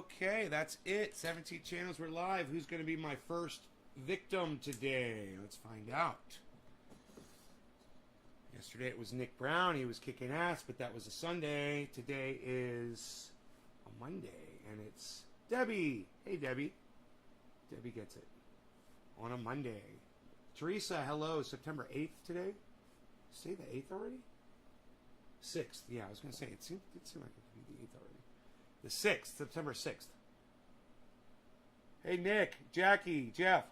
Okay, that's it. 17 channels, we're live. Who's going to be my first victim today? Let's find out. Yesterday it was Nick Brown. He was kicking ass, but that was a Sunday. Today is a Monday, and it's Debbie. Hey, Debbie. Debbie gets it. On a Monday. Teresa, hello. September 8th today? Say the 8th already? 6th. Yeah, I was going to say, it seemed like it could be the 8th already. The 6th, September 6th. Hey, Nick, Jackie, Jeff.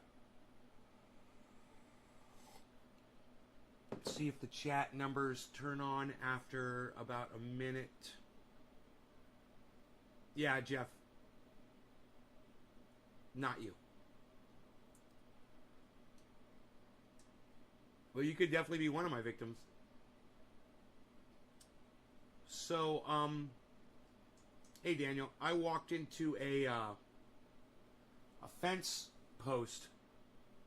Let's see if the chat numbers turn on after about a minute. Yeah, Jeff. Not you. Well, you could definitely be one of my victims. So, hey Daniel, I walked into a fence post,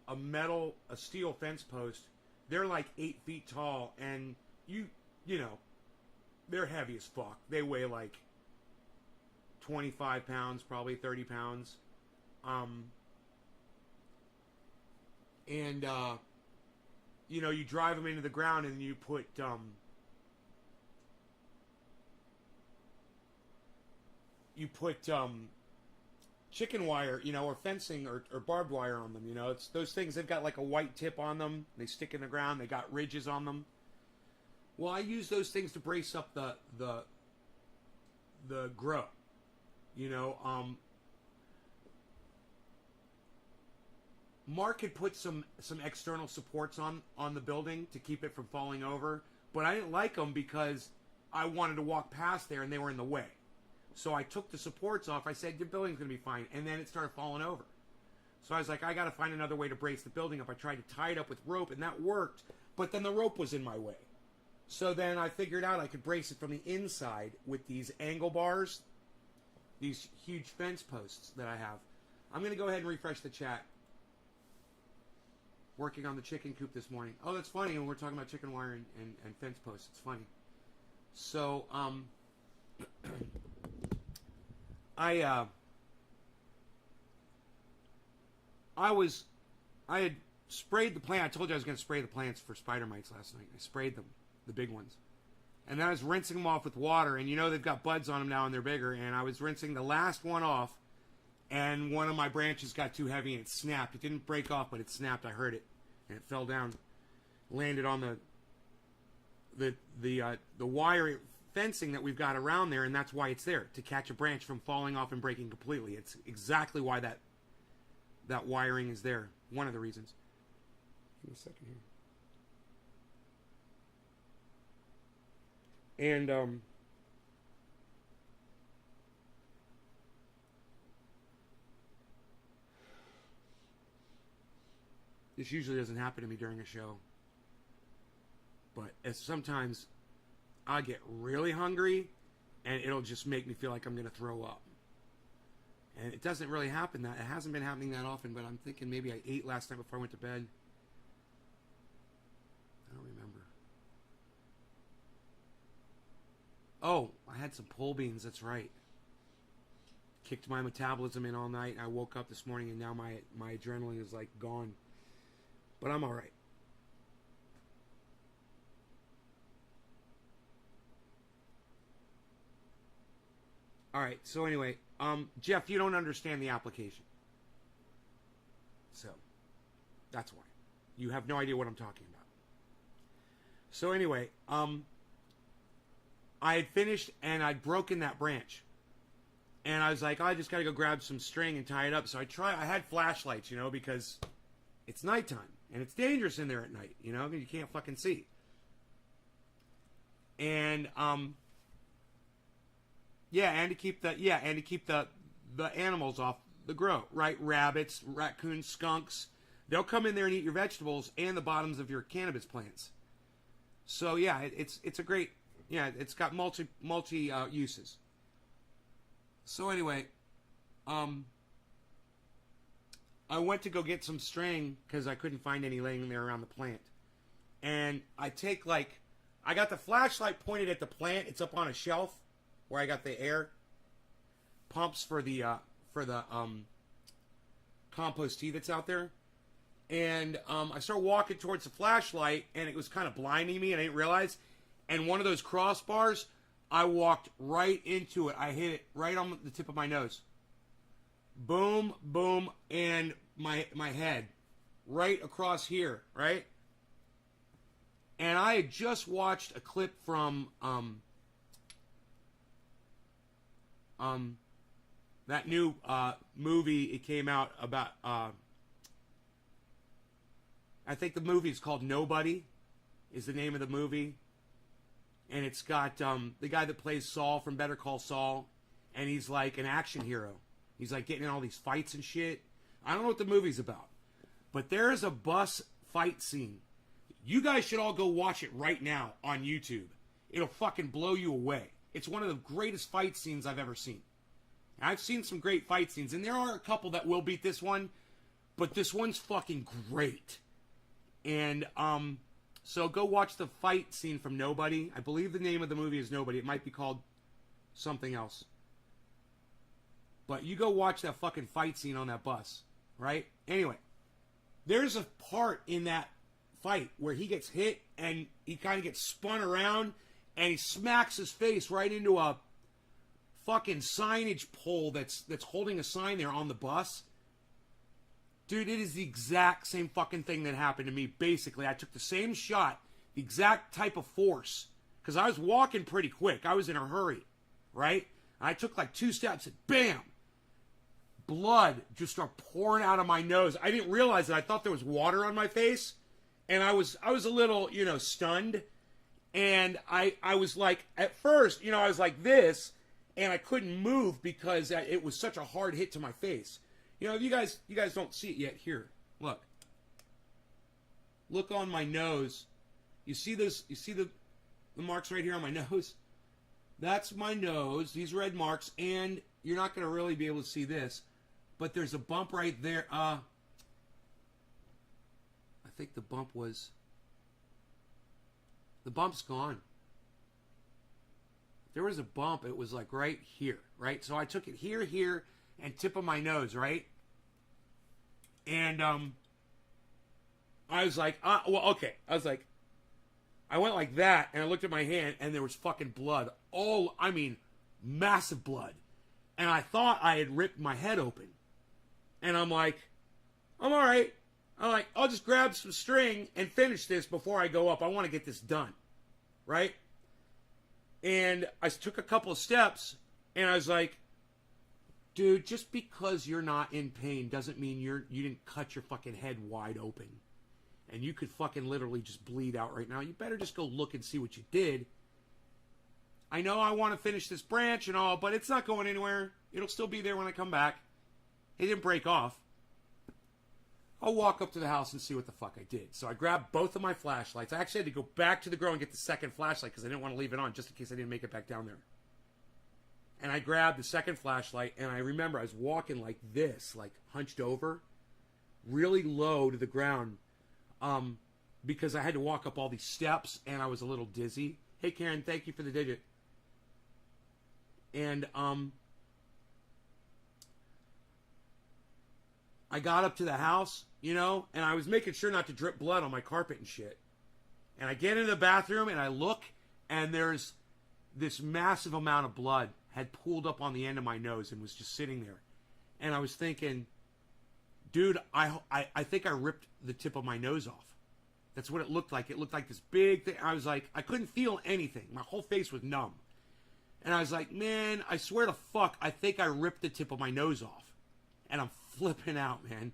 a steel fence post. They're like 8 feet tall, and you know, they're heavy as fuck. They weigh like 25 pounds, probably 30 pounds. You know, you drive them into the ground, and you put chicken wire, you know, or fencing or barbed wire on them. You know, it's those things. They've got like a white tip on them. They stick in the ground. They got ridges on them. Well, I use those things to brace up the grow. You know, Mark had put some external supports on the building to keep it from falling over, but I didn't like them because I wanted to walk past there and they were in the way. So I took the supports off. I said, your building's going to be fine. And then it started falling over. So I was like, I got to find another way to brace the building up. I tried to tie it up with rope, and that worked. But then the rope was in my way. So then I figured out I could brace it from the inside with these angle bars, these huge fence posts that I have. I'm going to go ahead and refresh the chat. Working on the chicken coop this morning. Oh, that's funny. When we're talking about chicken wire and fence posts, it's funny. So, I had sprayed the plant. I told you I was going to spray the plants for spider mites last night. I sprayed them, the big ones. And then I was rinsing them off with water. And you know they've got buds on them now and they're bigger. And I was rinsing the last one off. And one of my branches got too heavy and it snapped. It didn't break off, but it snapped. I heard it. And it fell down. Landed on the wire fencing that we've got around there, and that's why it's there, to catch a branch from falling off and breaking completely. It's exactly why that wiring is there. One of the reasons. Give me a second here. And this usually doesn't happen to me during a show, but sometimes I get really hungry, and it'll just make me feel like I'm going to throw up. And it doesn't really happen it hasn't been happening that often, but I'm thinking maybe I ate last night before I went to bed. I don't remember. Oh, I had some pole beans, that's right. Kicked my metabolism in all night, and I woke up this morning, and now my adrenaline is like gone. But I'm all right. All right, so anyway, Jeff, you don't understand the application. So, that's why. You have no idea what I'm talking about. So anyway, I had finished and I'd broken that branch. And I was like, oh, I just got to go grab some string and tie it up. So I had flashlights, you know, because it's nighttime. And it's dangerous in there at night, you know, because you can't fucking see. And, and to keep the animals off the grow, right? Rabbits, raccoons, skunks. They'll come in there and eat your vegetables and the bottoms of your cannabis plants. So yeah, it's a great, it's got multi uses. So anyway, I went to go get some string because I couldn't find any laying there around the plant. And I got the flashlight pointed at the plant. It's up on a shelf where I got the air. pumps for the compost tea that's out there. And I started walking towards the flashlight, and it was kind of blinding me, and I didn't realize. And one of those crossbars, I walked right into it. I hit it right on the tip of my nose. Boom, boom, and my head right across here, right? And I had just watched a clip from that new movie. It came out about I think the movie is called Nobody, is the name of the movie. And it's got the guy that plays Saul from Better Call Saul, and he's like an action hero. He's like getting in all these fights and shit. I don't know what the movie's about, but there is a bus fight scene. You guys should all go watch it right now on YouTube. It'll fucking blow you away. It's one of the greatest fight scenes I've ever seen. I've seen some great fight scenes, and there are a couple that will beat this one, but this one's fucking great. And so go watch the fight scene from Nobody. I believe the name of the movie is Nobody. It might be called something else. But you go watch that fucking fight scene on that bus, right? Anyway, there's a part in that fight where he gets hit and he kind of gets spun around and he smacks his face right into a fucking signage pole that's holding a sign there on the bus. Dude, it is the exact same fucking thing that happened to me. Basically, I took the same shot, the exact type of force, because I was walking pretty quick. I was in a hurry, right? I took like 2 steps and bam! Blood just started pouring out of my nose. I didn't realize it. I thought there was water on my face, and I was a little, stunned. And I was like, at first, I was like this, and I couldn't move because it was such a hard hit to my face. You guys don't see it yet. Here, look. Look on my nose. You see this? You see the marks right here on my nose? That's my nose. These red marks, and you're not going to really be able to see this, but there's a bump right there. I think the bump's gone. There was a bump. It was like right here, right? So I took it here, and tip of my nose, right? And I was like, okay. I was like, I went like that, and I looked at my hand, and there was fucking blood. Massive blood. And I thought I had ripped my head open. And I'm like, I'm all right. I'm like, I'll just grab some string and finish this before I go up. I want to get this done, right? And I took a couple of steps, and I was like, dude, just because you're not in pain doesn't mean you didn't cut your fucking head wide open. And you could fucking literally just bleed out right now. You better just go look and see what you did. I know I want to finish this branch and all, but it's not going anywhere. It'll still be there when I come back. It didn't break off. I'll walk up to the house and see what the fuck I did. So I grabbed both of my flashlights. I actually had to go back to the grow and get the second flashlight because I didn't want to leave it on just in case I didn't make it back down there. And I grabbed the second flashlight, and I remember I was walking like this, like hunched over, really low to the ground, because I had to walk up all these steps, and I was a little dizzy. Hey, Karen, thank you for the digit. And I got up to the house, and I was making sure not to drip blood on my carpet and shit. And I get into the bathroom, and I look, and there's this massive amount of blood had pooled up on the end of my nose and was just sitting there. And I was thinking, dude, I think I ripped the tip of my nose off. That's what it looked like. It looked like this big thing. I was like, I couldn't feel anything. My whole face was numb. And I was like, man, I swear to fuck, I think I ripped the tip of my nose off. And I'm flipping out, man.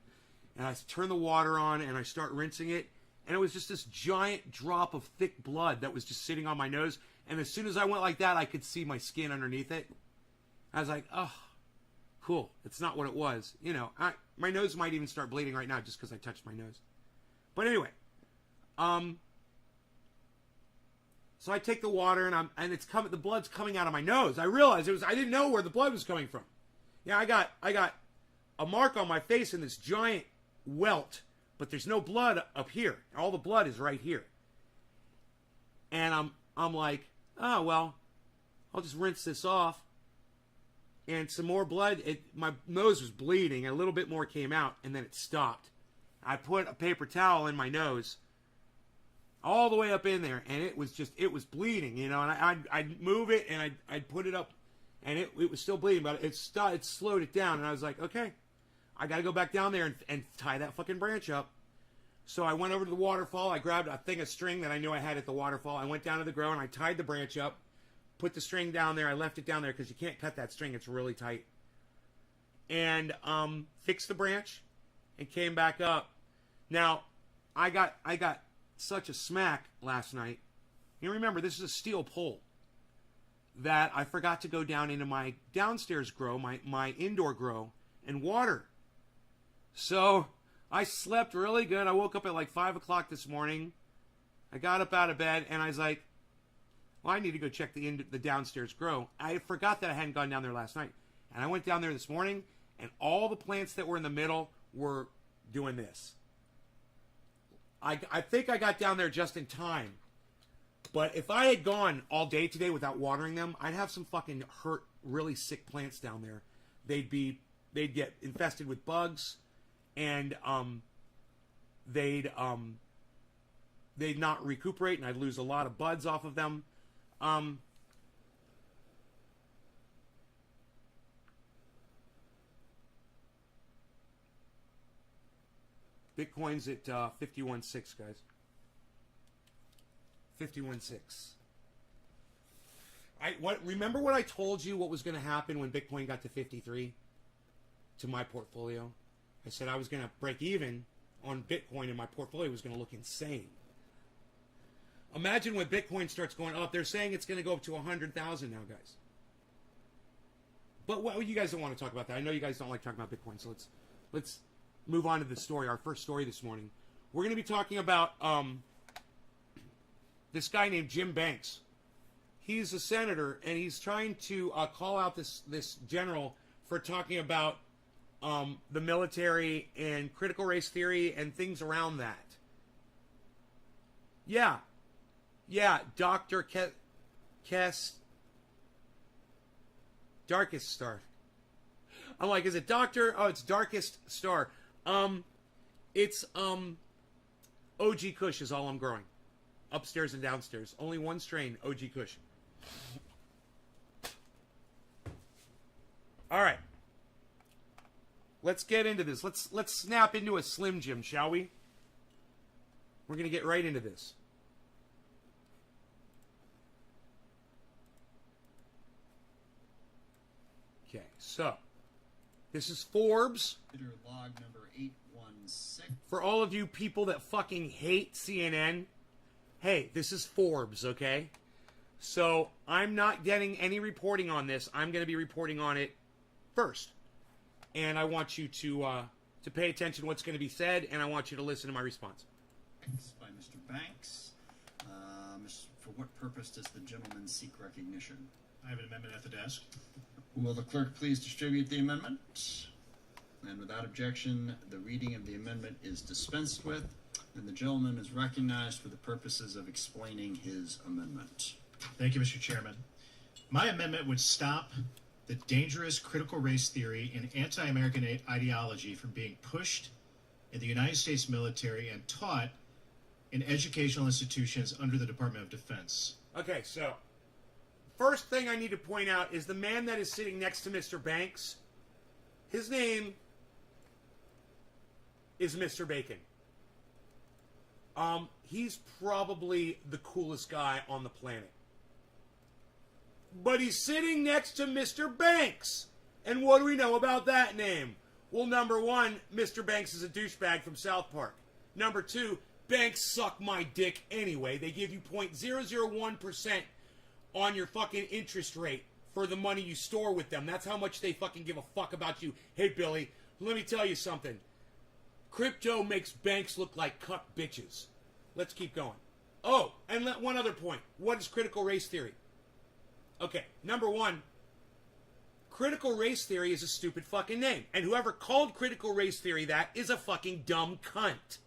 And I turn the water on and I start rinsing it. And it was just this giant drop of thick blood that was just sitting on my nose. And as soon as I went like that, I could see my skin underneath it. I was like, oh, cool. It's not what it was. My nose might even start bleeding right now just because I touched my nose. But anyway, so I take the water and it's coming. The blood's coming out of my nose. I realized I didn't know where the blood was coming from. Yeah, I got a mark on my face and this giant welt, but there's no blood up here. All the blood is right here. And I'm like, oh well, I'll just rinse this off. and some more blood. My nose was bleeding. A little bit more came out, and then it stopped. I put a paper towel in my nose, all the way up in there, and it was bleeding, you know. And I'd move it, and I'd put it up, and it was still bleeding, but it slowed it down. And I was like, okay, I got to go back down there and tie that fucking branch up. So I went over to the waterfall. I grabbed a thing of string that I knew I had at the waterfall. I went down to the grow, and I tied the branch up, put the string down there. I left it down there because you can't cut that string. It's really tight. And fixed the branch and came back up. Now, I got such a smack last night. You remember, this is a steel pole that I forgot to go down into my downstairs grow, my indoor grow, and water. So I slept really good. I woke up at like 5 o'clock this morning. I got up out of bed, and I was like, well, I need to go check the downstairs grow. I forgot that I hadn't gone down there last night. And I went down there this morning, and all the plants that were in the middle were doing this. I think I got down there just in time. But if I had gone all day today without watering them, I'd have some fucking hurt, really sick plants down there. They'd get infested with bugs, and they'd not recuperate, and I'd lose a lot of buds off of them. Bitcoin's at 51.6, guys. 51.6. Remember what I told you what was going to happen when Bitcoin got to 53 to my portfolio? I said I was going to break even on Bitcoin and my portfolio was going to look insane. Imagine when Bitcoin starts going up. They're saying it's going to go up to 100,000 now, guys. But you guys don't want to talk about that. I know you guys don't like talking about Bitcoin, so let's move on to the story, our first story this morning. We're going to be talking about this guy named Jim Banks. He's a senator, and he's trying to call out this general for talking about the military and critical race theory and things around that. Yeah, Dr. Darkest Star. I'm like, is it Doctor? Oh, it's Darkest Star. It's OG Kush is all I'm growing. Upstairs and downstairs. Only one strain, OG Kush. All right. Let's get into this. Let's snap into a Slim Jim, shall we? We're going to get right into this. Okay, so this is Forbes. Log number 816. For all of you people that fucking hate CNN, hey, this is Forbes, okay? So I'm not getting any reporting on this. I'm going to be reporting on it first. And I want you to pay attention to what's going to be said, and I want you to listen to my response. By Mr. Banks. For what purpose does the gentleman seek recognition? I have an amendment at the desk. Will the clerk please distribute the amendment? And without objection, the reading of the amendment is dispensed with, and the gentleman is recognized for the purposes of explaining his amendment. Thank you, Mr. Chairman. My amendment would stop the dangerous critical race theory and anti-American ideology from being pushed in the United States military and taught in educational institutions under the Department of Defense. Okay, so first thing I need to point out is the man that is sitting next to Mr. Banks, his name is Mr. Bacon. He's probably the coolest guy on the planet. But he's sitting next to Mr. Banks. And what do we know about that name? Well, number one, Mr. Banks is a douchebag from South Park. Number two, banks suck my dick anyway. They give you 0.001% on your fucking interest rate for the money you store with them. That's how much they fucking give a fuck about you. Hey, Billy, let me tell you something. Crypto makes banks look like cuck bitches. Let's keep going. Oh, and one other point. What is critical race theory? Okay, number one, critical race theory is a stupid fucking name. And whoever called critical race theory that is a fucking dumb cunt.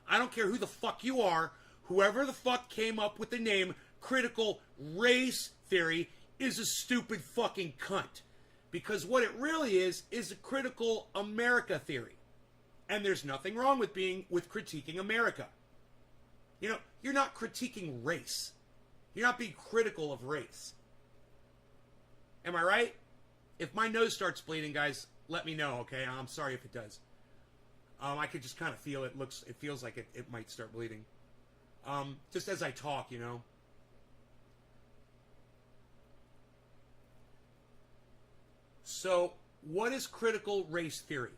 I don't care who the fuck you are. Whoever the fuck came up with the name critical race theory is a stupid fucking cunt. Because what it really is a critical America theory. And there's nothing wrong with critiquing America. You know, you're not critiquing race. You're not being critical of race. Am I right? If my nose starts bleeding, guys, let me know, okay? I'm sorry if it does. I could just kind of feel it. It feels like it might start bleeding. Just as I talk, you know. So, what is critical race theory?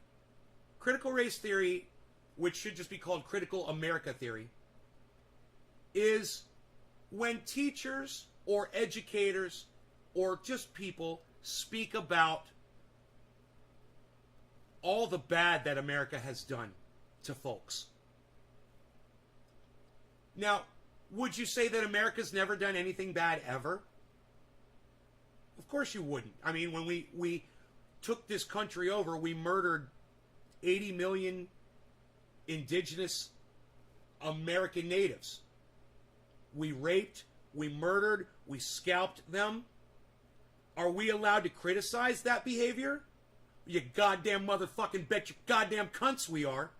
Critical race theory, which should just be called critical America theory, is when teachers or educators or just people speak about all the bad that America has done to folks. Now, would you say that America's never done anything bad ever? Of course you wouldn't. I mean, when we took this country over, we murdered 80 million indigenous American natives. We raped, we murdered, we scalped them. Are we allowed to criticize that behavior? You goddamn motherfucking bet your goddamn cunts we are.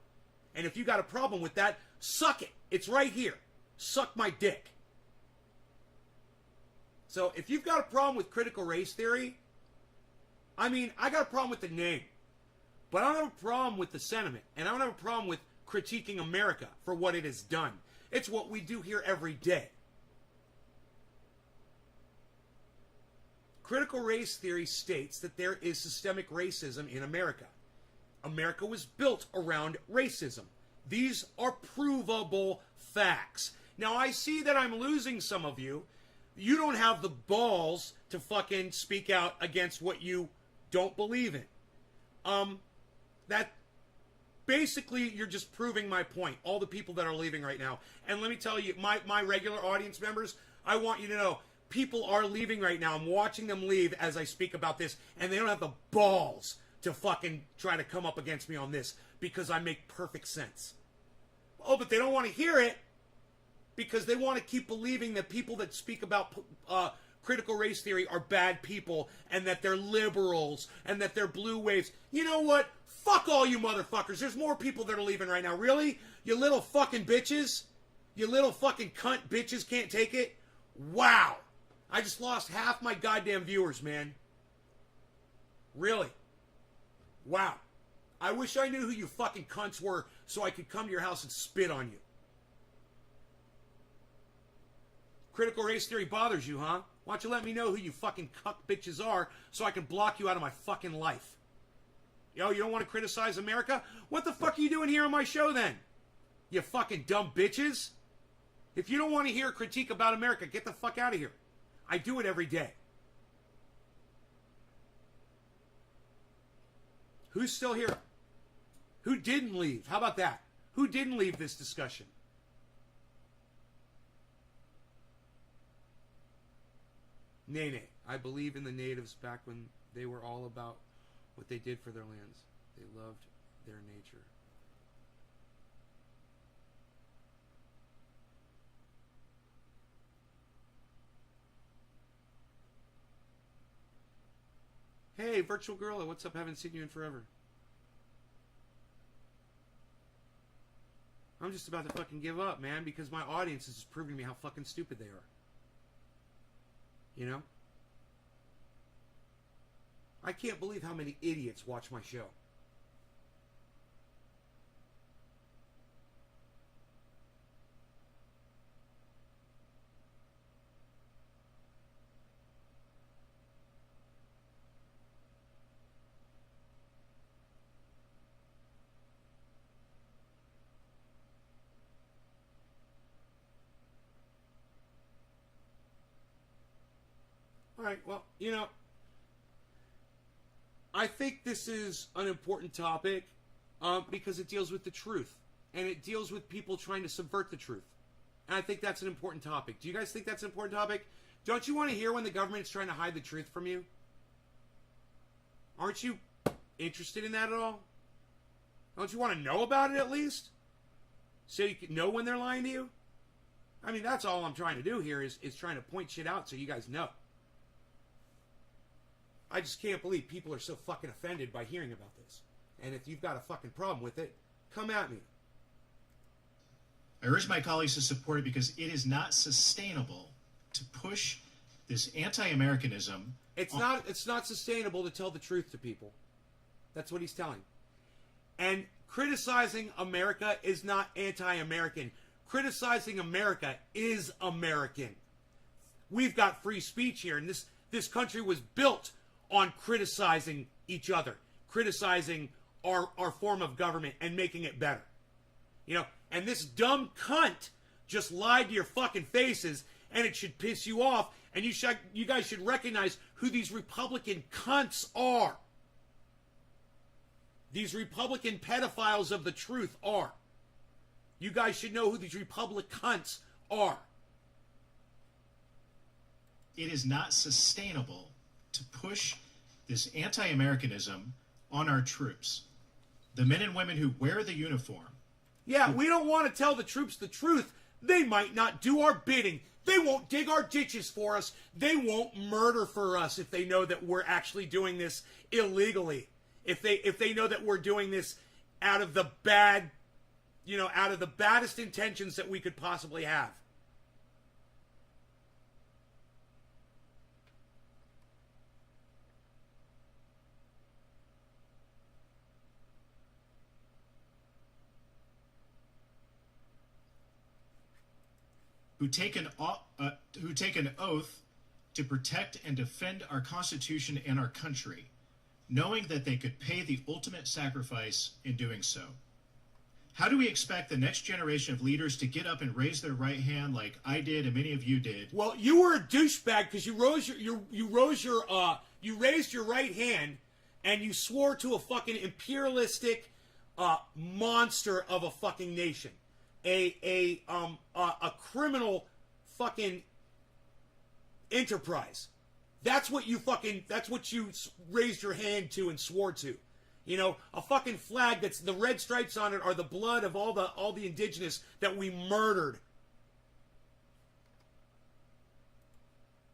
And if you got a problem with that, suck it. It's right here. Suck my dick. So if you've got a problem with critical race theory, I mean, I got a problem with the name. But I don't have a problem with the sentiment. And I don't have a problem with critiquing America for what it has done. It's what we do here every day. Critical race theory states that there is systemic racism in America. America was built around racism. These are provable facts. Now, I see that I'm losing some of you. You don't have the balls to fucking speak out against what you don't believe in. That basically, you're just proving my point. All the people that are leaving right now. And let me tell you, my regular audience members, I want you to know, people are leaving right now. I'm watching them leave as I speak about this, and they don't have the balls to fucking try to come up against me on this because I make perfect sense. Oh, but they don't want to hear it because they want to keep believing that people that speak about critical race theory are bad people and that they're liberals and that they're blue waves. You know what? Fuck all you motherfuckers. There's more people that are leaving right now. Really? You little fucking bitches? You little fucking cunt bitches can't take it? Wow. I just lost half my goddamn viewers, man. Really? Wow. I wish I knew who you fucking cunts were so I could come to your house and spit on you. Critical race theory bothers you, huh? Why don't you let me know who you fucking cuck bitches are so I can block you out of my fucking life? Yo, you don't want to criticize America? What the fuck are you doing here on my show then? You fucking dumb bitches? If you don't want to hear a critique about America, get the fuck out of here. I do it every day. Who's still here? Who didn't leave? How about that? Who didn't leave this discussion? Nene, I believe in the natives back when they were all about what they did for their lands. They loved their nature. Hey, Virtual Gorilla, what's up? Haven't seen you in forever. I'm just about to fucking give up, man, because my audience is just proving to me how fucking stupid they are. You know? I can't believe how many idiots watch my show. All right, well, you know, I think this is an important topic because it deals with the truth. And it deals with people trying to subvert the truth. And I think that's an important topic. Do you guys think that's an important topic? Don't you want to hear when the government is trying to hide the truth from you? Aren't you interested in that at all? Don't you want to know about it at least? So you can know when they're lying to you? I mean, that's all I'm trying to do here is trying to point shit out so you guys know. I just can't believe people are so fucking offended by hearing about this. And if you've got a fucking problem with it, come at me. I urge my colleagues to support it because it is not sustainable to push this anti-Americanism. It's not sustainable to tell the truth to people. That's what he's telling. And criticizing America is not anti-American. Criticizing America is American. We've got free speech here, and this country was built on criticizing each other, criticizing our form of government and making it better. You know, and this dumb cunt just lied to your fucking faces, and it should piss you off, and you guys should recognize who these Republican cunts are. These Republican pedophiles of the truth are. You guys should know who these Republicans are. It is not sustainable to push this anti-Americanism on our troops, the men and women who wear the uniform. Yeah, we don't want to tell the troops the truth. They might not do our bidding. They won't dig our ditches for us. They won't murder for us if they know that we're actually doing this illegally. If they know that we're doing this out of the bad, out of the baddest intentions that we could possibly have. Who take an oath to protect and defend our Constitution and our country, knowing that they could pay the ultimate sacrifice in doing so. How do we expect the next generation of leaders to get up and raise their right hand like I did and many of you did? Well, you were a douchebag because you raised your right hand and you swore to a fucking imperialistic monster of a fucking nation. A criminal fucking enterprise. That's what you raised your hand to and swore to. You know, a fucking flag that's the red stripes on it are the blood of all the indigenous that we murdered.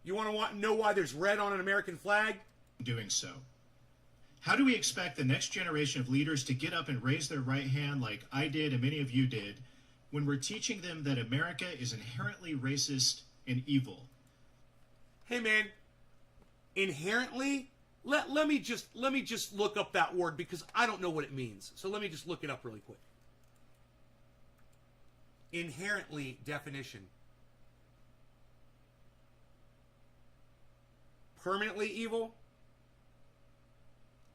You want to know why there's red on an American flag? Doing so. How do we expect the next generation of leaders to get up and raise their right hand like I did and many of you did when we're teaching them that America is inherently racist and evil? Hey man, inherently, let me just look up that word because I don't know what it means. So let me just look it up really quick. Inherently definition. Permanently evil?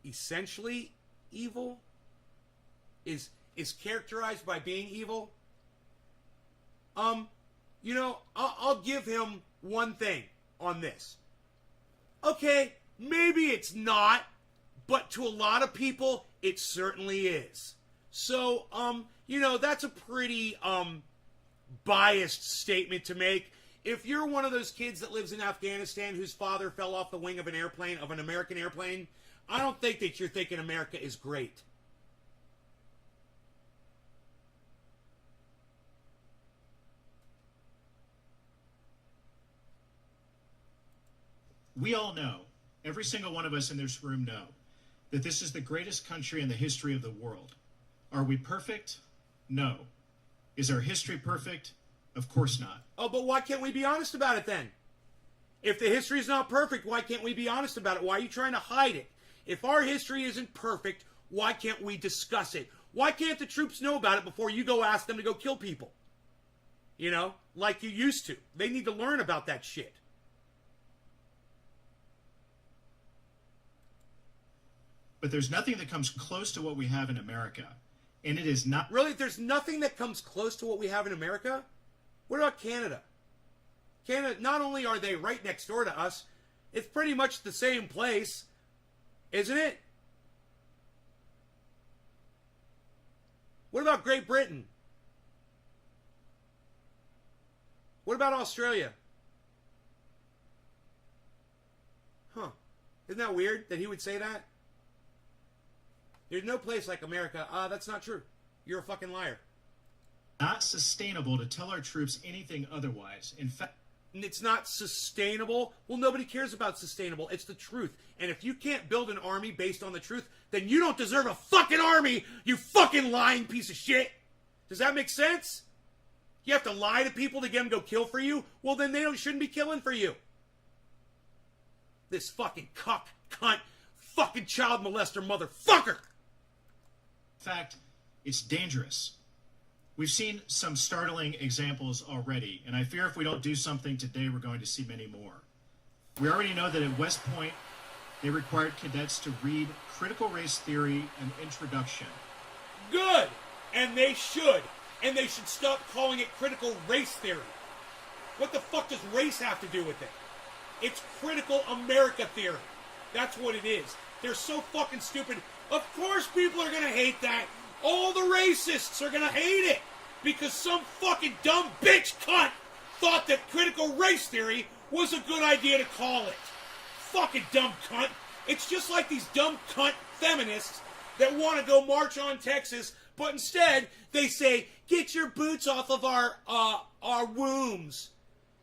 Essentially evil? Is characterized by being evil? I'll give him one thing on this. Okay, maybe it's not, but to a lot of people, it certainly is. So, that's a pretty, biased statement to make. If you're one of those kids that lives in Afghanistan whose father fell off the wing of an American airplane, I don't think that you're thinking America is great. We all know, every single one of us in this room know, that this is the greatest country in the history of the world. Are we perfect? No. Is our history perfect? Of course not. Oh, but why can't we be honest about it then? If the history is not perfect, why can't we be honest about it? Why are you trying to hide it? If our history isn't perfect, why can't we discuss it? Why can't the troops know about it before you go ask them to go kill people? Like you used to. They need to learn about that shit. But there's nothing that comes close to what we have in America. And it is not... Really? There's nothing that comes close to what we have in America? What about Canada? Canada, not only are they right next door to us, it's pretty much the same place, isn't it? What about Great Britain? What about Australia? Huh. Isn't that weird that he would say that? There's no place like America. That's not true. You're a fucking liar. Not sustainable to tell our troops anything otherwise. In fact, it's not sustainable. Well, nobody cares about sustainable. It's the truth. And if you can't build an army based on the truth, then you don't deserve a fucking army, you fucking lying piece of shit. Does that make sense? You have to lie to people to get them to go kill for you? Well, then they shouldn't be killing for you. This fucking cuck, cunt, fucking child molester motherfucker. In fact, it's dangerous. We've seen some startling examples already, and I fear if we don't do something today, we're going to see many more. We already know that at West Point, they required cadets to read critical race theory and introduction. Good! And they should. And they should stop calling it critical race theory. What the fuck does race have to do with it? It's critical America theory. That's what it is. They're so fucking stupid. Of course people are gonna hate that. All the racists are gonna hate it. Because some fucking dumb bitch cunt thought that critical race theory was a good idea to call it. Fucking dumb cunt. It's just like these dumb cunt feminists that want to go march on Texas, but instead they say, get your boots off of our wombs.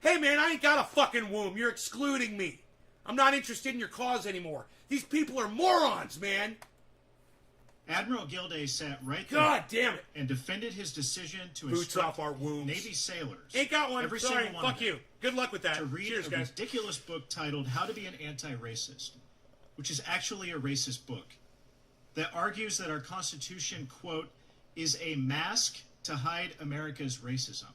Hey man, I ain't got a fucking womb. You're excluding me. I'm not interested in your cause anymore. These people are morons, man. Admiral Gilday sat right there God damn it. and defended his decision to Boots instruct off our wombs. Navy sailors. Ain't got one. Every Sorry. single one Fuck of them, you. Good luck with that. to read Cheers, a guys. ridiculous book titled How to Be an Anti-Racist, which is actually a racist book that argues that our Constitution, quote, is a mask to hide America's racism.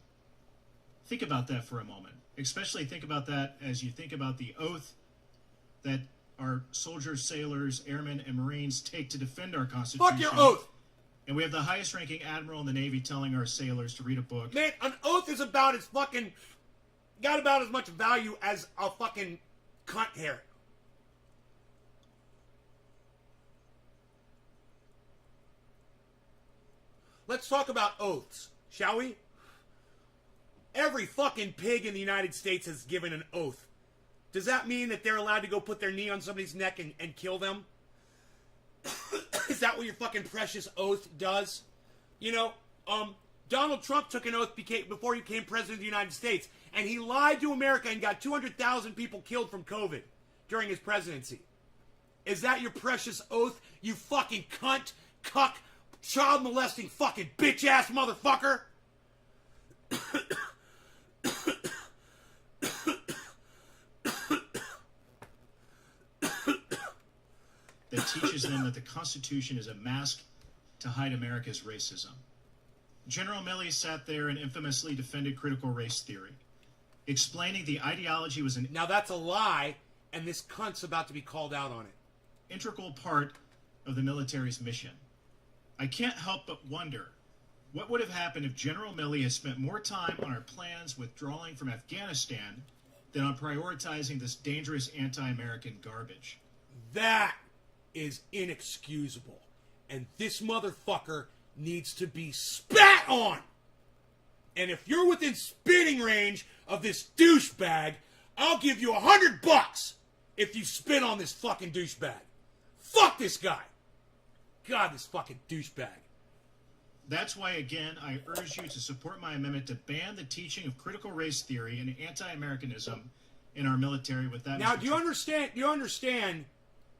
Think about that for a moment. Especially think about that as you think about the oath that our soldiers, sailors, airmen, and Marines take to defend our Constitution. Fuck your oath. And we have the highest ranking admiral in the Navy telling our sailors to read a book. Man, an oath is about as fucking... got about as much value as a fucking cunt hair. Let's talk about oaths, shall we? Every fucking pig in the United States has given an oath. Does that mean that they're allowed to go put their knee on somebody's neck and kill them? Is that what your fucking precious oath does? You know, Donald Trump took an oath before he became president of the United States, and he lied to America and got 200,000 people killed from COVID during his presidency. Is that your precious oath, you fucking cunt, cuck, child molesting fucking bitch ass motherfucker? That teaches them that the Constitution is a mask to hide America's racism. General Milley sat there and infamously defended critical race theory, explaining the ideology was an Now that's a lie, and this cunt's about to be called out on it. integral part of the military's mission. I can't help but wonder what would have happened if General Milley had spent more time on our plans withdrawing from Afghanistan than on prioritizing this dangerous anti-American garbage. That is inexcusable. And this motherfucker needs to be spat on. And if you're within spitting range of this douchebag, I'll give you $100 if you spit on this fucking douchebag. Fuck this guy. God, this fucking douchebag. That's why, again, I urge you to support my amendment to ban the teaching of critical race theory and anti-Americanism in our military. With that, Now, Mr. do you understand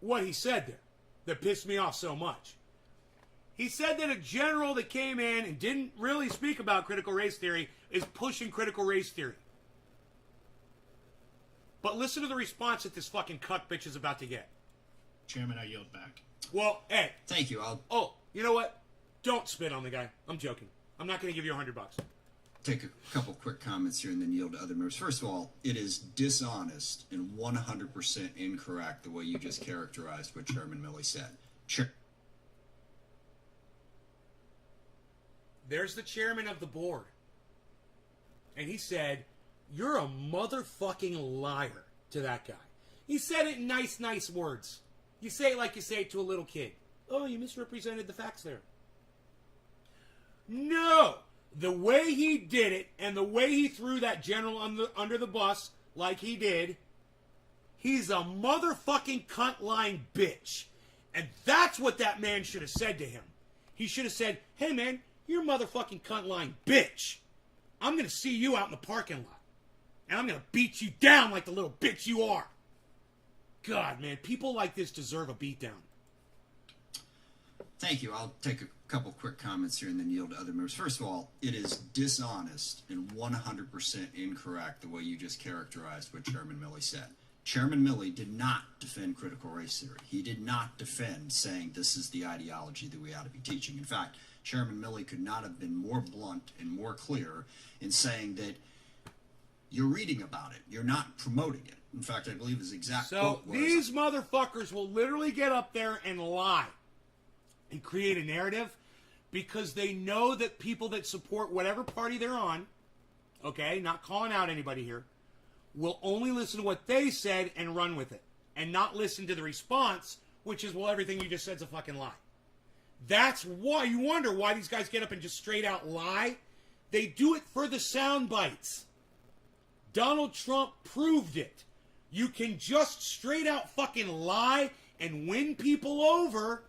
what he said there that pissed me off so much? He said that a general that came in and didn't really speak about critical race theory is pushing critical race theory. But listen to the response that this fucking cuck bitch is about to get. Chairman, I yield back. Well, hey. Thank you. I'll Oh, you know what? Don't spit on the guy. I'm joking. I'm not going to give you $100. take a couple quick comments here and then yield to other members. First of all, it is dishonest and 100% incorrect the way you just characterized what Chairman Milley said. There's the chairman of the board. And he said, you're a motherfucking liar to that guy. He said it in nice words. You say it like you say it to a little kid. Oh, you misrepresented the facts there. No! The way he did it and the way he threw that general under the bus like he did, he's a motherfucking cunt-lying bitch. And that's what that man should have said to him. He should have said, hey man, you're a motherfucking cunt-lying bitch. I'm going to see you out in the parking lot. And I'm going to beat you down like the little bitch you are. God, man, people like this deserve a beatdown. Thank you. I'll take a couple quick comments here and then yield to other members. First of all, it is dishonest and 100% incorrect the way you just characterized what Chairman Milley said. Chairman Milley did not defend critical race theory. He did not defend saying this is the ideology that we ought to be teaching. In fact, Chairman Milley could not have been more blunt and more clear in saying that you're reading about it. You're not promoting it. In fact, I believe his exact quote was, these motherfuckers will literally get up there and lie and create a narrative because they know that people that support whatever party they're on, okay, not calling out anybody here, will only listen to what they said and run with it and not listen to the response, which is, well, everything you just said is a fucking lie. That's why you wonder why these guys get up and just straight out lie. They do it for the sound bites. Donald Trump proved it. You can just straight out fucking lie and win people over,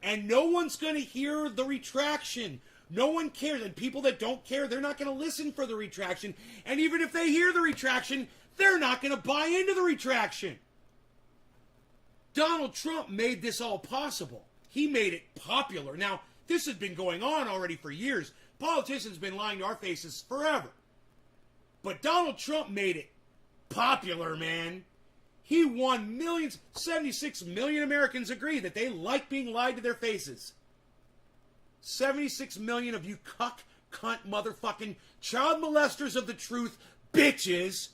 and no one's going to hear the retraction. No one cares. And people that don't care, they're not going to listen for the retraction. And even if they hear the retraction, they're not going to buy into the retraction. Donald Trump made this all possible. He made it popular. Now, this has been going on already for years. Politicians have been lying to our faces forever. But Donald Trump made it popular, man. He won millions. 76 million Americans agree that they like being lied to their faces. 76 million of you cuck, cunt, motherfucking child molesters of the truth, bitches,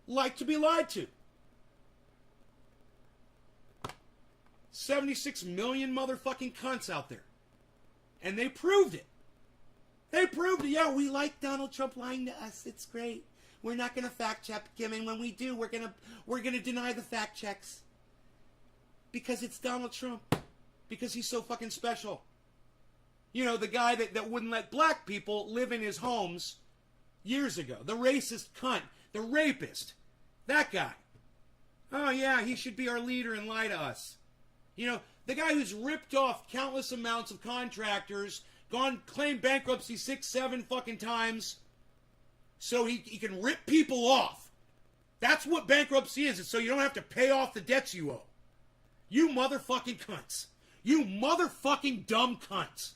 like to be lied to. 76 million motherfucking cunts out there. And they proved it. They proved it. Yeah, we like Donald Trump lying to us. It's great. We're not going to fact check him, and when we do, we're gonna deny the fact checks because it's Donald Trump. Because he's so fucking special. You know, the guy that wouldn't let black people live in his homes years ago. The racist cunt. The rapist. That guy. Oh, yeah, he should be our leader and lie to us. You know, the guy who's ripped off countless amounts of contractors, claimed bankruptcy 6, 7 fucking times, so he can rip people off. That's what bankruptcy is. It's so you don't have to pay off the debts you owe. You motherfucking cunts. You motherfucking dumb cunts.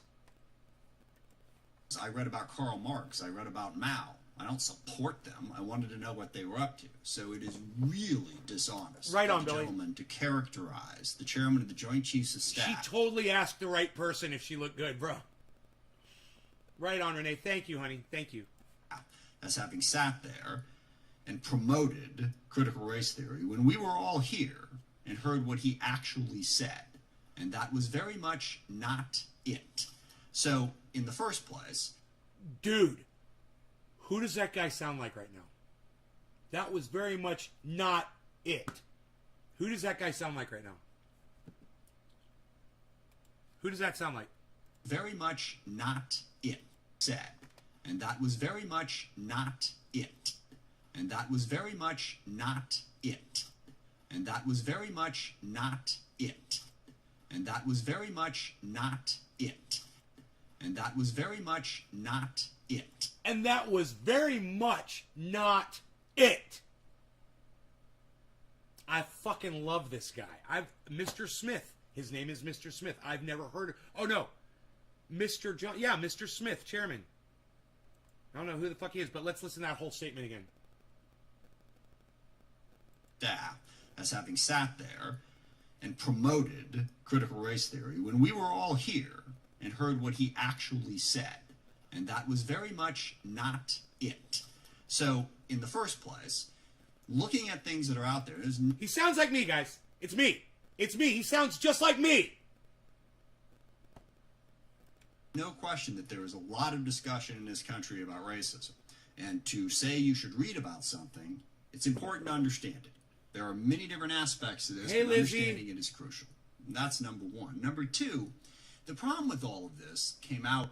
I read about Karl Marx. I read about Mao. I don't support them. I wanted to know what they were up to. So it is really dishonest right on, of the Billy. gentleman to characterize the chairman of the Joint Chiefs of Staff. She totally asked the right person if she looked good, bro. Right on, Renee. Thank you, honey. Thank you. As having sat there and promoted critical race theory when we were all here and heard what he actually said. And that was very much not it. So, in the first place... Dude, who does that guy sound like right now? That was very much not it. Who does that guy sound like right now? Who does that sound like? Very much not it, said. And that was very much not it. And that was very much not it. And that was very much not it. And that was very much not it. And that was very much not it. And that was very much not it. I fucking love this guy. Mr. Smith. His name is Mr. Smith. I've never heard of... Oh, no. Mr. John... Yeah, Mr. Smith, chairman. I don't know who the fuck he is, but let's listen to that whole statement again. Staff, as having sat there and promoted critical race theory when we were all here and heard what he actually said. And that was very much not it. So, in the first place, looking at things that are out there... He sounds like me, guys. It's me. It's me. He sounds just like me. No question that there is a lot of discussion in this country about racism. And to say you should read about something, it's important to understand it. There are many different aspects to this, Hey, and Lizzie. understanding it is crucial. And that's number one. Number two, the problem with all of this came out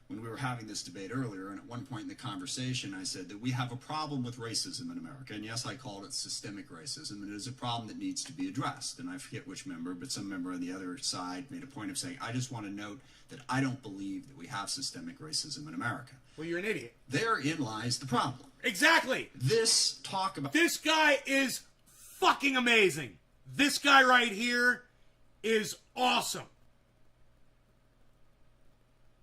when we were having this debate earlier, and at one point in the conversation, I said that we have a problem with racism in America. And yes, I called it systemic racism, and it is a problem that needs to be addressed. And I forget which member, but some member on the other side made a point of saying, I just want to note that I don't believe that we have systemic racism in America. Well, you're an idiot. Therein lies the problem. Exactly. This talk about... This guy is fucking amazing. This guy right here is awesome.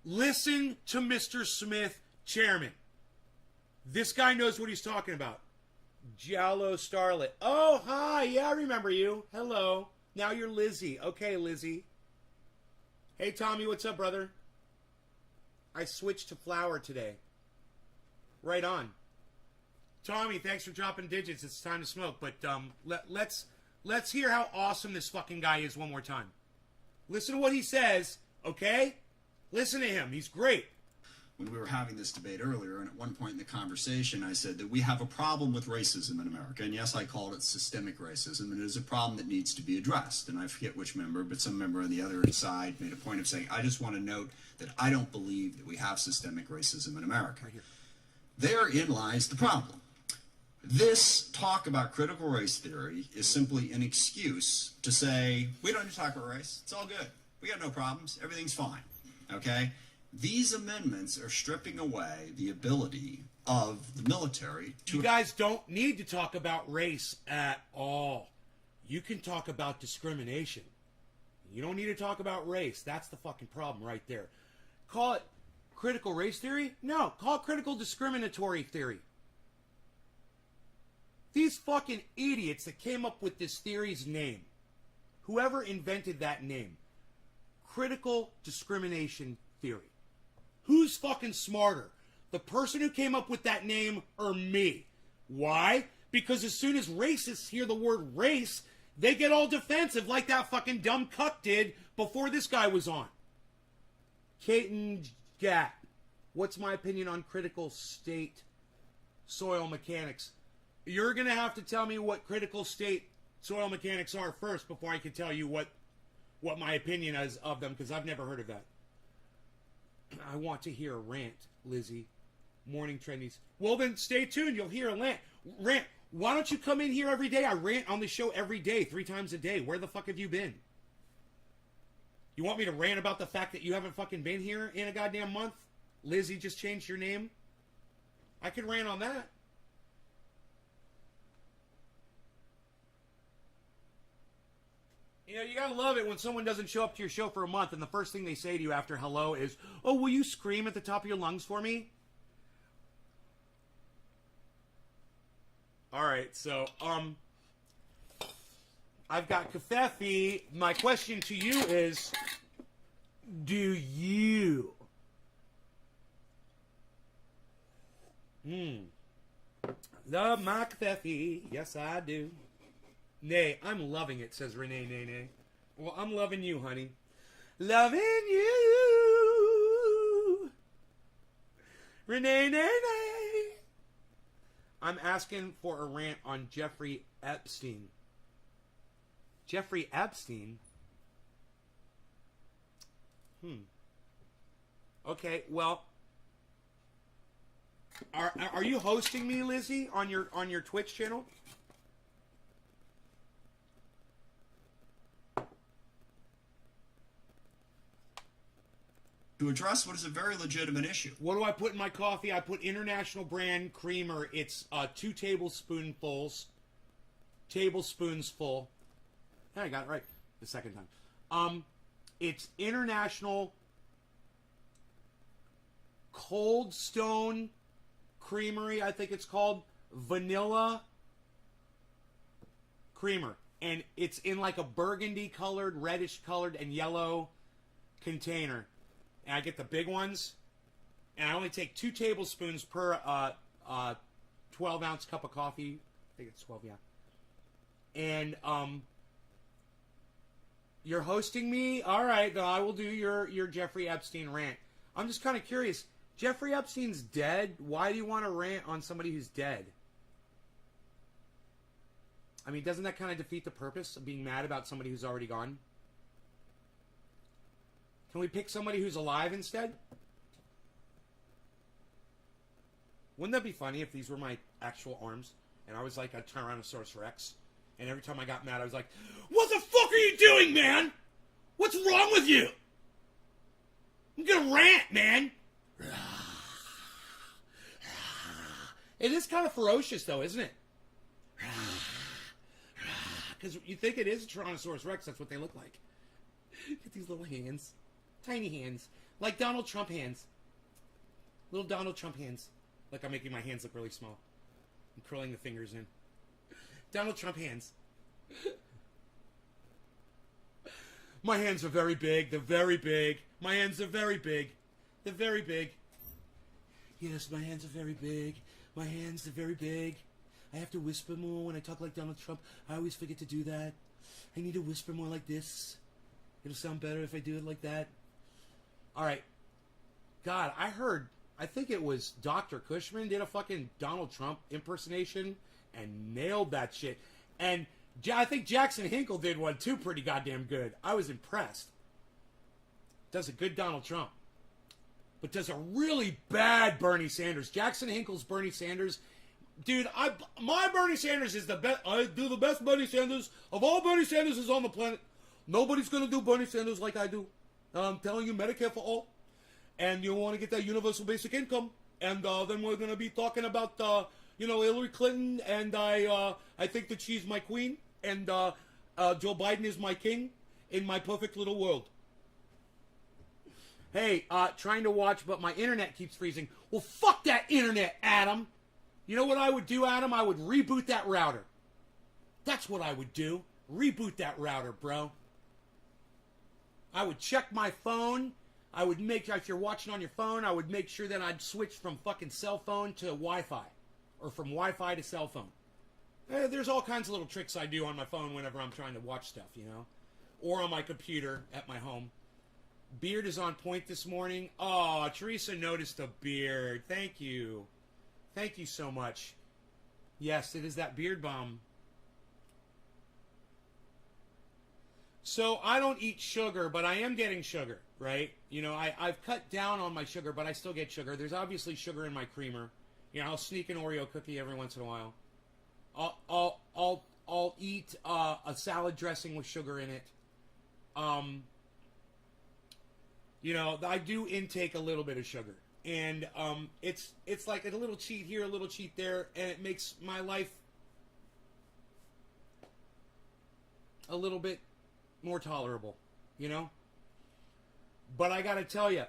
Listen to Mr. Smith, chairman. This guy knows what he's talking about. Giallo Starlet. Oh, hi. Yeah, I remember you. Hello. Now you're Lizzie. Okay, Lizzie. Hey, Tommy, what's up, brother? I switched to flower today. Right on. Tommy, thanks for dropping digits. It's time to smoke. But let's hear how awesome this fucking guy is one more time. Listen to what he says, okay? Listen to him. He's great. When we were having this debate earlier, and at one point in the conversation, I said that we have a problem with racism in America. And yes, I called it systemic racism, and it is a problem that needs to be addressed. And I forget which member, but some member on the other side made a point of saying, I just want to note that I don't believe that we have systemic racism in America. Right here. Therein lies the problem. This talk about critical race theory is simply an excuse to say, we don't need to talk about race. It's all good. We got no problems. Everything's fine. Okay? These amendments are stripping away the ability of the military to... You guys don't need to talk about race at all. You can talk about discrimination. You don't need to talk about race. That's the fucking problem right there. Call it critical race theory? No, call it critical discriminatory theory. These fucking idiots that came up with this theory's name, whoever invented that name, critical discrimination theory. Who's fucking smarter? The person who came up with that name or me? Why? Because as soon as racists hear the word race, they get all defensive like that fucking dumb cuck did before this guy was on. Caton Gat, what's my opinion on critical state soil mechanics? You're going to have to tell me what critical state soil mechanics are first before I can tell you what my opinion is of them, because I've never heard of that. I want to hear a rant, Lizzie. Morning trendies. Well, then stay tuned. You'll hear a rant. Why don't you come in here every day? I rant on the show every day, 3 times a day. Where the fuck have you been? You want me to rant about the fact that you haven't fucking been here in a goddamn month? Lizzie just changed your name? I can rant on that. You know, you gotta love it when someone doesn't show up to your show for a month and the first thing they say to you after hello is, oh, will you scream at the top of your lungs for me? Alright, so, I've got Kafefi. My question to you is, do you... Love my Kafefi. Yes, I do. Nay, I'm loving it, says Renee Nene. Well, I'm loving you, honey. Loving you. Renee Nene. I'm asking for a rant on Jeffrey Epstein. Jeffrey Epstein? Okay, well... Are you hosting me, Lizzie, on your Twitch channel? To address what is a very legitimate issue. What do I put in my coffee? I put International Brand Creamer. It's 2 tablespoons full. Yeah, I got it right the second time. It's International Cold Stone Creamery, I think it's called. Vanilla creamer. And it's in like a burgundy colored, reddish colored, and yellow container. And I get the big ones, and I only take 2 tablespoons per 12-ounce cup of coffee. I think it's 12, yeah. And you're hosting me? All right, then I will do your Jeffrey Epstein rant. I'm just kind of curious. Jeffrey Epstein's dead. Why do you want to rant on somebody who's dead? I mean, doesn't that kind of defeat the purpose of being mad about somebody who's already gone? Can we pick somebody who's alive instead? Wouldn't that be funny if these were my actual arms and I was like a Tyrannosaurus Rex, and every time I got mad I was like, "What the fuck are you doing, man? What's wrong with you? I'm gonna rant, man." It is kind of ferocious, though, isn't it? Because you think it is a Tyrannosaurus Rex. That's what they look like. Get these little hands. Tiny hands. Like Donald Trump hands. Little Donald Trump hands. Like I'm making my hands look really small. I'm curling the fingers in. Donald Trump hands. My hands are very big. They're very big. My hands are very big. They're very big. Yes, my hands are very big. My hands are very big. I have to whisper more when I talk like Donald Trump. I always forget to do that. I need to whisper more like this. It'll sound better if I do it like that. All right. God, I think it was Dr. Cushman did a fucking Donald Trump impersonation and nailed that shit. And I think Jackson Hinkle did one too pretty goddamn good. I was impressed. Does a good Donald Trump. But does a really bad Bernie Sanders. Jackson Hinkle's Bernie Sanders. Dude, my Bernie Sanders is the best. I do the best Bernie Sanders of all Bernie Sanders on the planet. Nobody's going to do Bernie Sanders like I do. I'm telling you, Medicare for all. And you want to get that universal basic income. And then we're going to be talking about, Hillary Clinton. And I think that she's my queen. And Joe Biden is my king in my perfect little world. Hey, trying to watch, but my internet keeps freezing. Well, fuck that internet, Adam. You know what I would do, Adam? I would reboot that router. That's what I would do. Reboot that router, bro. I would check my phone. I would make, if you're watching on your phone, I would make sure that I'd switch from fucking cell phone to Wi-Fi. Or from Wi-Fi to cell phone. There's all kinds of little tricks I do on my phone whenever I'm trying to watch stuff, Or on my computer at my home. Beard is on point this morning. Oh, Teresa noticed the beard. Thank you. Thank you so much. Yes, it is that beard bomb. So I don't eat sugar, but I am getting sugar, right? I've cut down on my sugar, but I still get sugar. There's obviously sugar in my creamer. I'll sneak an Oreo cookie every once in a while. I'll eat a salad dressing with sugar in it. I do intake a little bit of sugar, and it's like a little cheat here, a little cheat there, and it makes my life a little bit more tolerable, But I gotta tell you,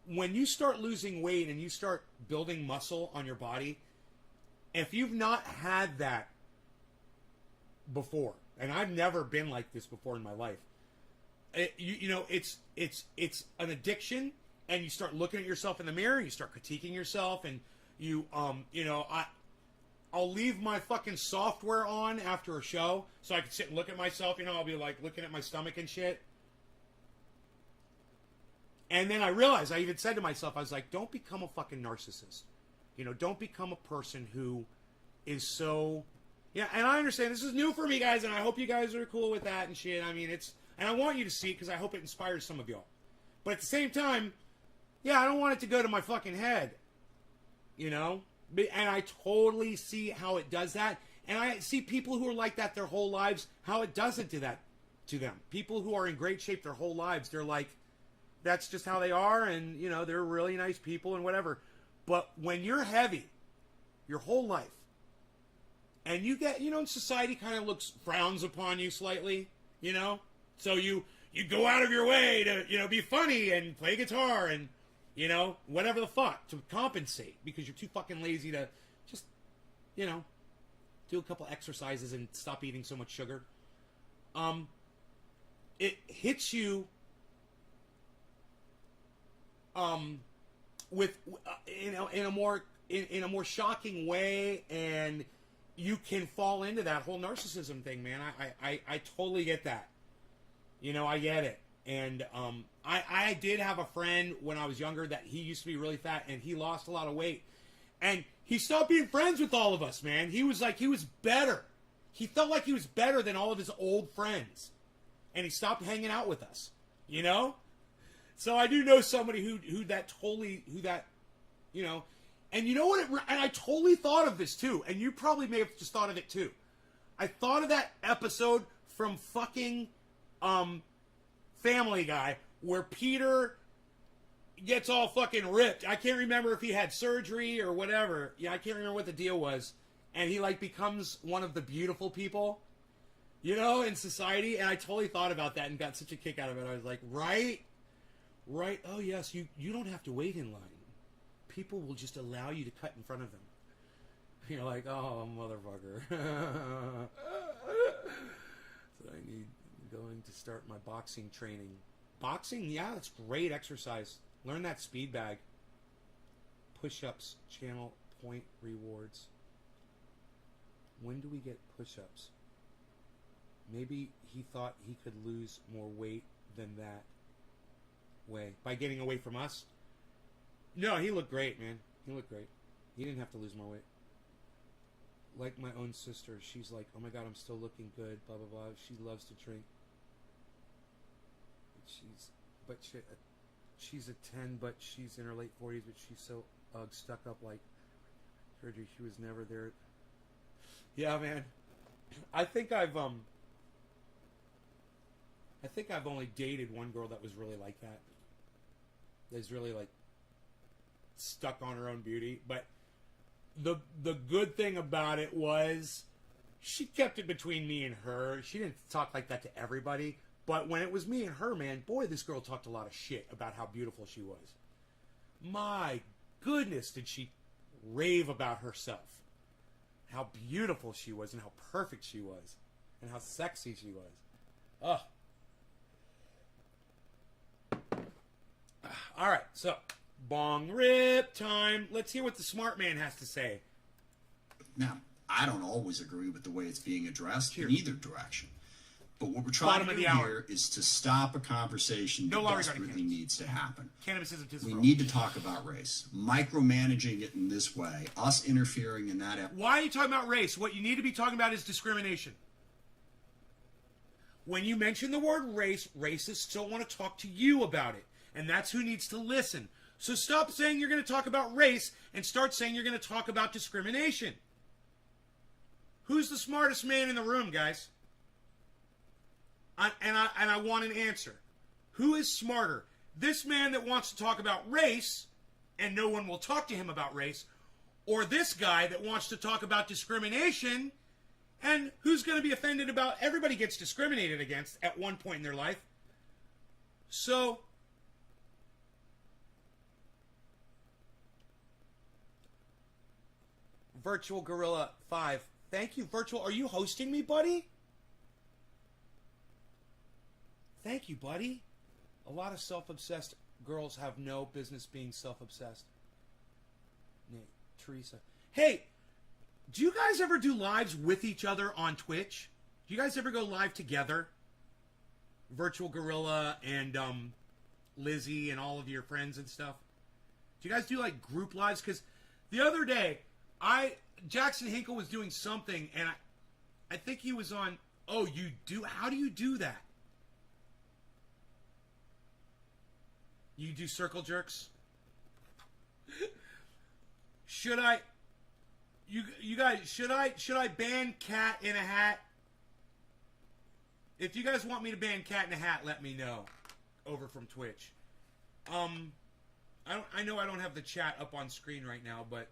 when you start losing weight and you start building muscle on your body, if you've not had that before, and I've never been like this before in my life, it's an addiction, and you start looking at yourself in the mirror, you start critiquing yourself, and I'll leave my fucking software on after a show so I can sit and look at myself. I'll be like looking at my stomach and shit. And then I realized, I even said to myself, I was like, don't become a fucking narcissist. Don't become a person who is so... Yeah, and I understand this is new for me, guys, and I hope you guys are cool with that and shit. I mean, and I want you to see it because I hope it inspires some of y'all. But at the same time, yeah, I don't want it to go to my fucking head. And I totally see how it does that. And I see people who are like that their whole lives, how it doesn't do that to them. People who are in great shape their whole lives, they're like, that's just how they are, and, they're really nice people and whatever. But when you're heavy your whole life, and you get, society kind of frowns upon you slightly, So you go out of your way to, be funny and play guitar and, whatever the fuck, to compensate because you're too fucking lazy to just, do a couple exercises and stop eating so much sugar. It hits you with in a more shocking way, and you can fall into that whole narcissism thing, man. I totally get that. I get it. And I did have a friend when I was younger that he used to be really fat, and he lost a lot of weight. And he stopped being friends with all of us, man. He was better. He felt like he was better than all of his old friends. And he stopped hanging out with us, So I do know somebody who And you know what? And I totally thought of this too. And you probably may have just thought of it too. I thought of that episode from fucking Family Guy where Peter gets all fucking ripped. I can't remember if he had surgery or whatever. Yeah, I can't remember what the deal was. And he like becomes one of the beautiful people, you know, in society. And I totally thought about that and got such a kick out of it. I was like, right. Oh yes, you don't have to wait in line. People will just allow you to cut in front of them. You're like, oh, motherfucker. So I need going to start my boxing training. Boxing? Yeah, that's great exercise. Learn that speed bag. Push-ups, channel, point, rewards. When do we get push-ups? Maybe he thought he could lose more weight than that way. By getting away from us? No, he looked great, man. He looked great. He didn't have to lose more weight. Like my own sister, she's like, oh my god, I'm still looking good, blah, blah, blah. She loves to drink. She's a 10, but she's in her late 40s, but she's so stuck up like surgery. She was never there. Yeah, man. I think I've only dated one girl that was really like that. That's really like stuck on her own beauty. But the good thing about it was she kept it between me and her. She didn't talk like that to everybody. But when it was me and her, man, boy, this girl talked a lot of shit about how beautiful she was. My goodness, did she rave about herself. How beautiful she was and how perfect she was. And how sexy she was. Ugh. All right, so bong rip time. Let's hear what the smart man has to say. Now, I don't always agree with the way it's being addressed Cheers. in either direction. But what we're trying to do here is to stop a conversation that desperately needs to happen. Cannabis isn't his We fault. need to talk about race. Micromanaging it in this way, us interfering in that effort. Why are you talking about race? What you need to be talking about is discrimination. When you mention the word race, racists don't want to talk to you about it. And that's who needs to listen. So stop saying you're going to talk about race and start saying you're going to talk about discrimination. Who's the smartest man in the room, guys? I want an answer. Who is smarter? This man that wants to talk about race and no one will talk to him about race, or this guy that wants to talk about discrimination and who's going to be offended about everybody gets discriminated against at one point in their life. So Virtual Gorilla 5. Thank you, Virtual. Are you hosting me, buddy? Thank you, buddy. A lot of self-obsessed girls have no business being self-obsessed. Nate, Teresa. Hey, do you guys ever do lives with each other on Twitch? Do you guys ever go live together? Virtual Gorilla and Lizzie and all of your friends and stuff. Do you guys do like group lives? Because the other day, Jackson Hinkle was doing something, and I think he was on. Oh, you do? How do you do that? You do circle jerks? Should I? You guys, should I ban Cat in a Hat? If you guys want me to ban Cat in a Hat, let me know. Over from Twitch. I know I don't have the chat up on screen right now, but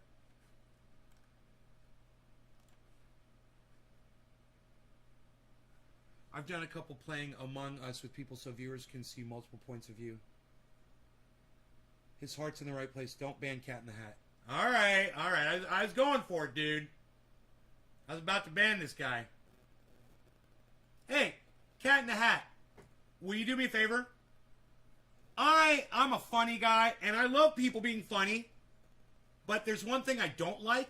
I've done a couple playing Among Us with people so viewers can see multiple points of view. His heart's in the right place. Don't ban Cat in the Hat. All right. I was going for it, dude. I was about to ban this guy. Hey, Cat in the Hat. Will you do me a favor? I'm a funny guy, and I love people being funny. But there's one thing I don't like,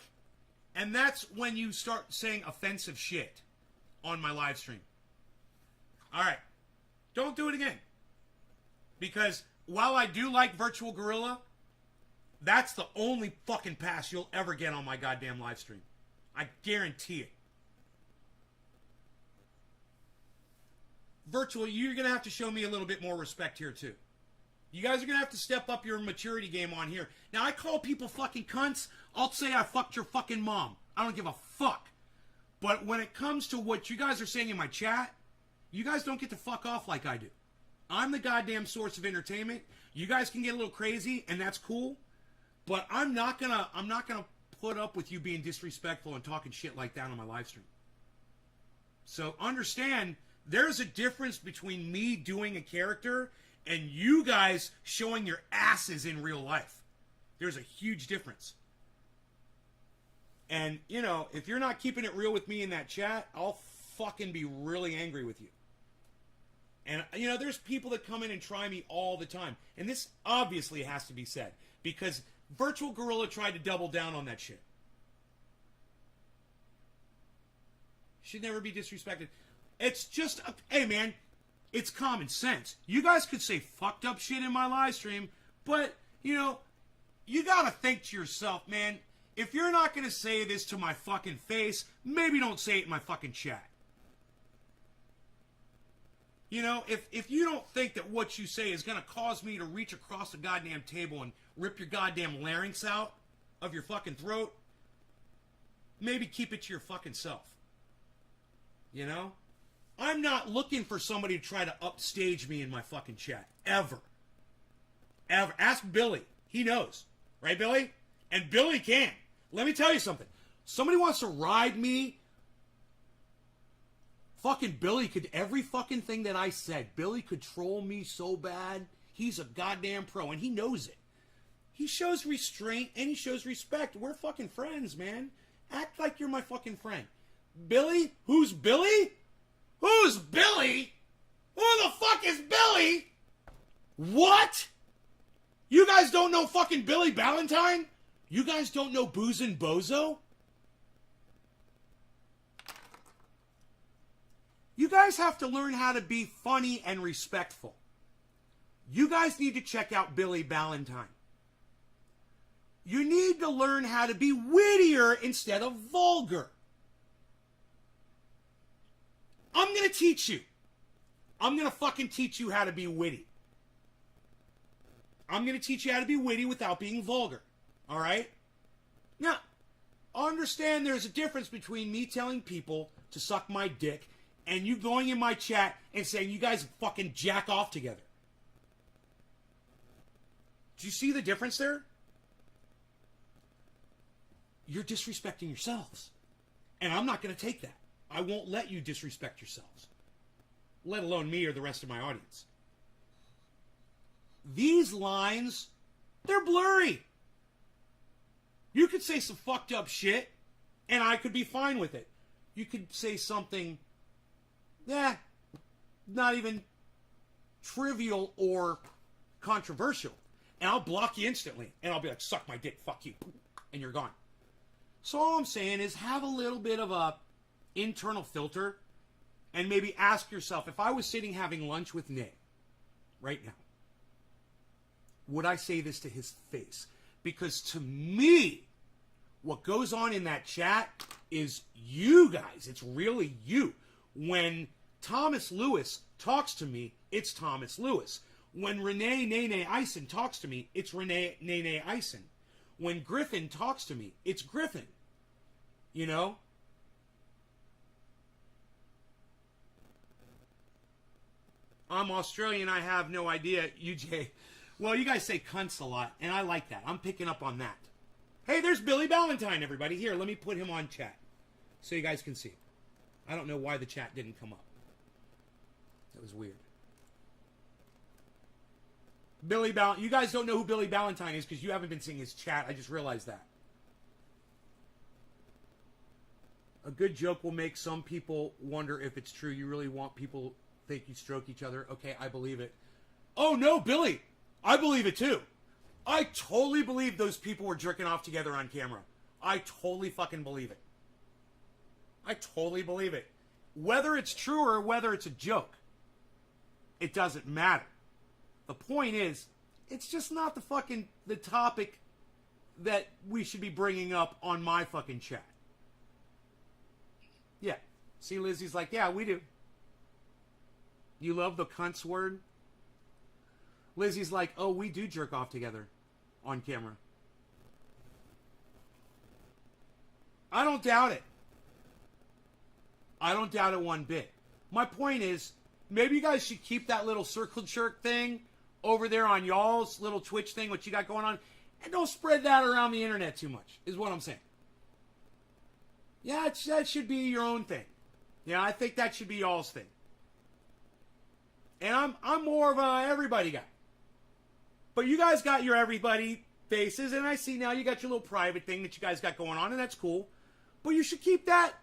and that's when you start saying offensive shit on my live stream. All right. Don't do it again. Because while I do like Virtual Gorilla, that's the only fucking pass you'll ever get on my goddamn live stream. I guarantee it. Virtual, you're going to have to show me a little bit more respect here, too. You guys are going to have to step up your maturity game on here. Now, I call people fucking cunts. I'll say I fucked your fucking mom. I don't give a fuck. But when it comes to what you guys are saying in my chat, you guys don't get to fuck off like I do. I'm the goddamn source of entertainment. You guys can get a little crazy, and that's cool. But I'm not gonna put up with you being disrespectful and talking shit like that on my live stream. So understand, there's a difference between me doing a character and you guys showing your asses in real life. There's a huge difference. And, you know, if you're not keeping it real with me in that chat, I'll fucking be really angry with you. And, you know, there's people that come in and try me all the time. And this obviously has to be said, because Virtual Gorilla tried to double down on that shit. Should never be disrespected. It's just, hey man, it's common sense. You guys could say fucked up shit in my live stream, but, you know, you gotta think to yourself, man, if you're not gonna say this to my fucking face, maybe don't say it in my fucking chat. You know, if you don't think that what you say is gonna cause me to reach across the goddamn table and rip your goddamn larynx out of your fucking throat, maybe keep it to your fucking self. You know? I'm not looking for somebody to try to upstage me in my fucking chat. Ever. Ever. Ask Billy. He knows. Right, Billy? And Billy can. Let me tell you something. Somebody wants to ride me. Fucking Billy could, every fucking thing that I said, Billy could troll me so bad. He's a goddamn pro, and he knows it. He shows restraint, and he shows respect. We're fucking friends, man. Act like you're my fucking friend. Billy? Who's Billy? Who's Billy? Who the fuck is Billy? What? You guys don't know fucking Billy Ballantyne? You guys don't know Boozin' Bozo? You guys have to learn how to be funny and respectful. You guys need to check out Billy Ballantyne. You need to learn how to be wittier instead of vulgar. I'm going to teach you. I'm going to fucking teach you how to be witty. I'm going to teach you how to be witty without being vulgar. All right? Now, understand there's a difference between me telling people to suck my dick and you going in my chat and saying you guys fucking jack off together. Do you see the difference there? You're disrespecting yourselves. And I'm not going to take that. I won't let you disrespect yourselves. Let alone me or the rest of my audience. These lines, they're blurry. You could say some fucked up shit, and I could be fine with it. You could say something, not even trivial or controversial, and I'll block you instantly, and I'll be like, suck my dick, fuck you, and you're gone. So all I'm saying is have a little bit of a internal filter, and maybe ask yourself, if I was sitting having lunch with Nay right now, would I say this to his face? Because to me, what goes on in that chat is you guys. It's really you. When Thomas Lewis talks to me, it's Thomas Lewis. When Renee Nene Eisen talks to me, it's Renee Nene Eisen. When Griffin talks to me, it's Griffin. You know? I'm Australian, I have no idea, UJ. Well, you guys say cunts a lot, and I like that. I'm picking up on that. Hey, there's Billy Ballantyne, everybody. Here, let me put him on chat so you guys can see. I don't know why the chat didn't come up. That was weird. Billy Ballantyne. You guys don't know who Billy Ballantyne is because you haven't been seeing his chat. I just realized that. A good joke will make some people wonder if it's true. You really want people to think you stroke each other. Okay, I believe it. Oh, no, Billy. I believe it, too. I totally believe those people were jerking off together on camera. I totally fucking believe it. I totally believe it. Whether it's true or whether it's a joke, it doesn't matter. The point is, it's just not the topic that we should be bringing up on my fucking chat. Yeah. See, Lizzie's like, yeah, we do. You love the cunts word? Lizzie's like, oh, we do jerk off together on camera. I don't doubt it. I don't doubt it one bit. My point is, maybe you guys should keep that little circle jerk thing over there on y'all's little Twitch thing, what you got going on, and don't spread that around the internet too much, is what I'm saying. Yeah, that should be your own thing. Yeah, I think that should be y'all's thing. And I'm more of a everybody guy. But you guys got your everybody faces, and I see now you got your little private thing that you guys got going on, and that's cool. But you should keep that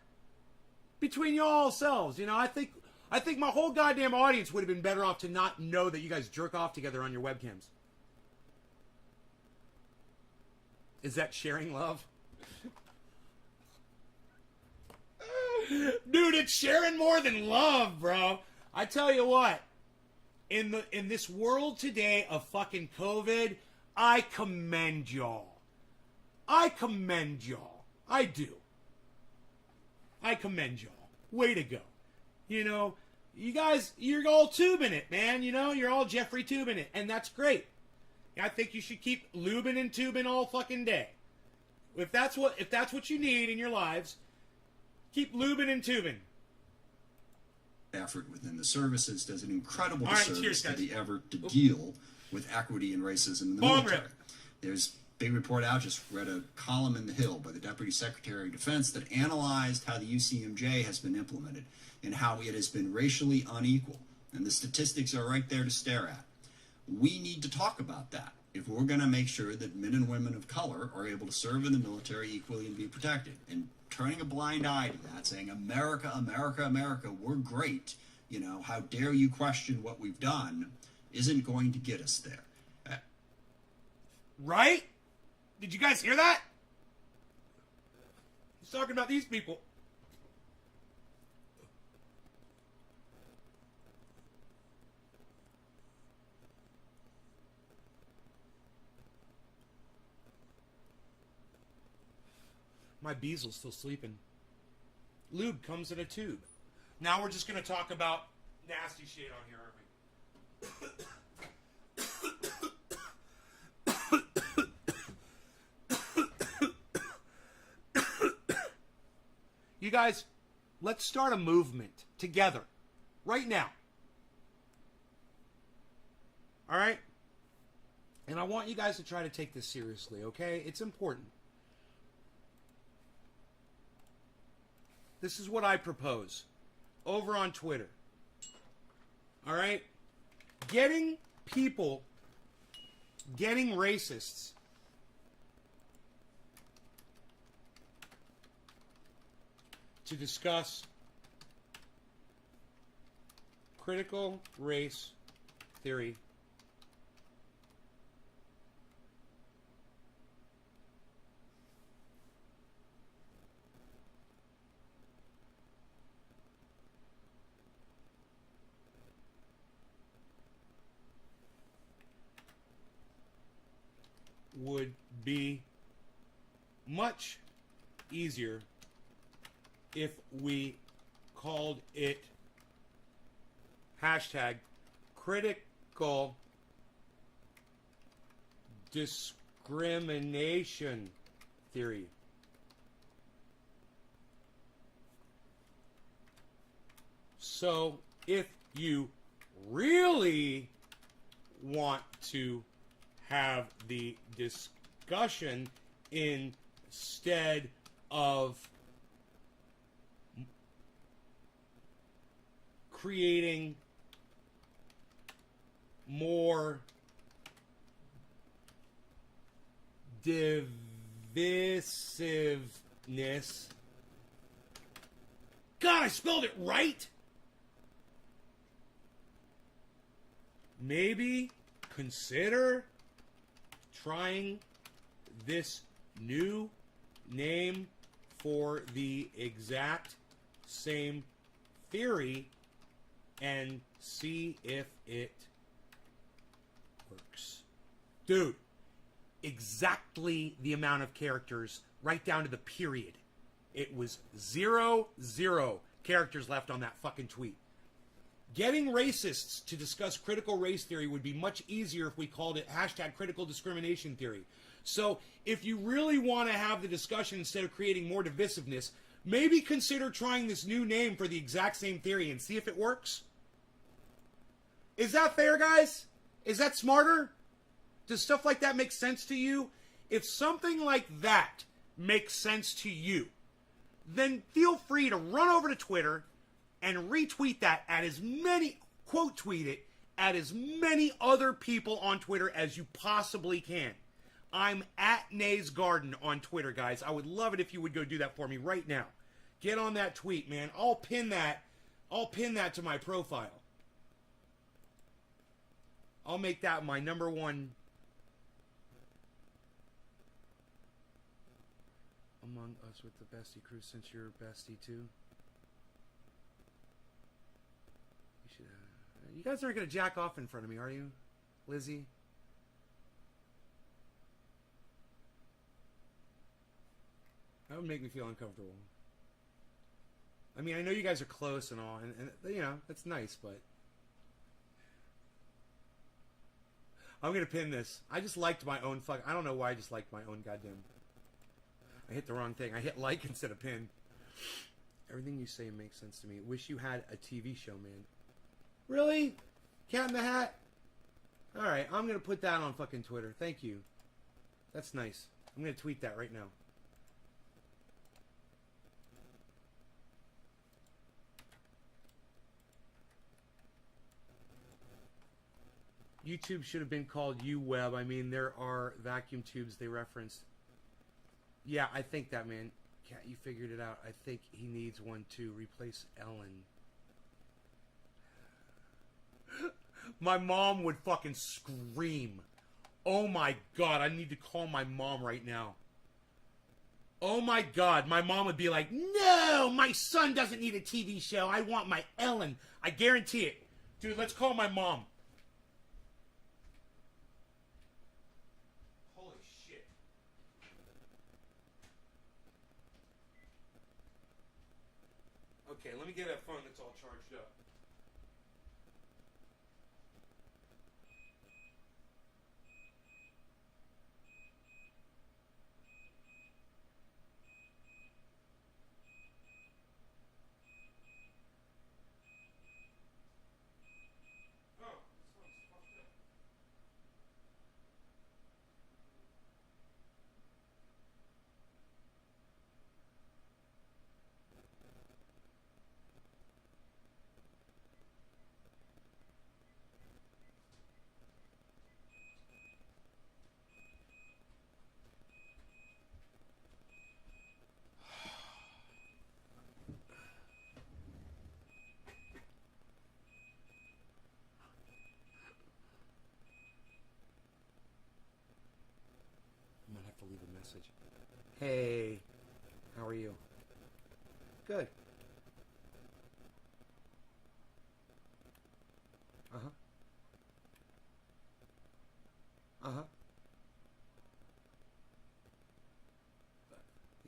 between y'all selves. You know, I think my whole goddamn audience would have been better off to not know that you guys jerk off together on your webcams. Is that sharing love? Dude, it's sharing more than love, bro. I tell you what, in this world today of fucking COVID, I commend y'all. I commend y'all. I do. I commend y'all. Way to go. You know, you guys, you're all tubing it, man. You know, you're all Jeffrey tubing it, and that's great. I think you should keep lubing and tubing all fucking day. If that's what you need in your lives, keep lubing and tubing. Effort within the services does an incredible All right, service cheers, to guys. the effort to deal with equity and racism in the Bong military. rip. There's a big report out, just read a column in The Hill by the Deputy Secretary of Defense that analyzed how the UCMJ has been implemented and how it has been racially unequal. And the statistics are right there to stare at. We need to talk about that if we're going to make sure that men and women of color are able to serve in the military equally and be protected. And turning a blind eye to that, saying, America, America, America, we're great, you know, how dare you question what we've done, isn't going to get us there. Right? Did you guys hear that? He's talking about these people. My Beasel's still sleeping. Lube comes in a tube. Now we're just going to talk about nasty shit on here, aren't we? You guys, let's start a movement together. Right now. All right? And I want you guys to try to take this seriously, okay? It's important. This is what I propose over on Twitter. All right? Getting racists to discuss critical race theory would be much easier if we called it hashtag critical discrimination theory. So if you really want to have the discussion instead of creating more divisiveness. God, I spelled it right. Maybe consider trying this new name for the exact same theory and see if it works. Dude, exactly the amount of characters, right down to the period. It was 0 characters left on that fucking tweet. Getting racists to discuss critical race theory would be much easier if we called it #critical discrimination theory. So if you really want to have the discussion instead of creating more divisiveness, maybe consider trying this new name for the exact same theory and see if it works. Is that fair, guys? Is that smarter? Does stuff like that make sense to you? If something like that makes sense to you, then feel free to run over to Twitter and retweet that at as many, quote tweet it, at as many other people on Twitter as you possibly can. I'm at Nay's Garden on Twitter, guys. I would love it if you would go do that for me right now. Get on that tweet, man. I'll pin that to my profile. I'll make that my number one among us with the bestie crew, since you're bestie too. You guys aren't going to jack off in front of me, are you? Lizzie? That would make me feel uncomfortable. I mean, I know you guys are close and all, and you know, that's nice, but I'm going to pin this. I just liked my own I don't know why I just liked my own goddamn. I hit the wrong thing. I hit like instead of pin. Everything you say makes sense to me. Wish you had a TV show, man. Really? Cat in the Hat? Alright, I'm going to put that on fucking Twitter. Thank you. That's nice. I'm going to tweet that right now. YouTube should have been called UWeb. I mean, there are vacuum tubes they referenced. Yeah, I think that, man. Cat, you figured it out. I think he needs one to replace Ellen. My mom would fucking scream. Oh my god, I need to call my mom right now. Oh my god, my mom would be like, no, my son doesn't need a TV show. I want my Ellen. I guarantee it. Dude, let's call my mom. Holy shit. Okay, let me get a phone that's all charged up. Leave a message. Hey, how are you? Good. Uh-huh. Uh-huh.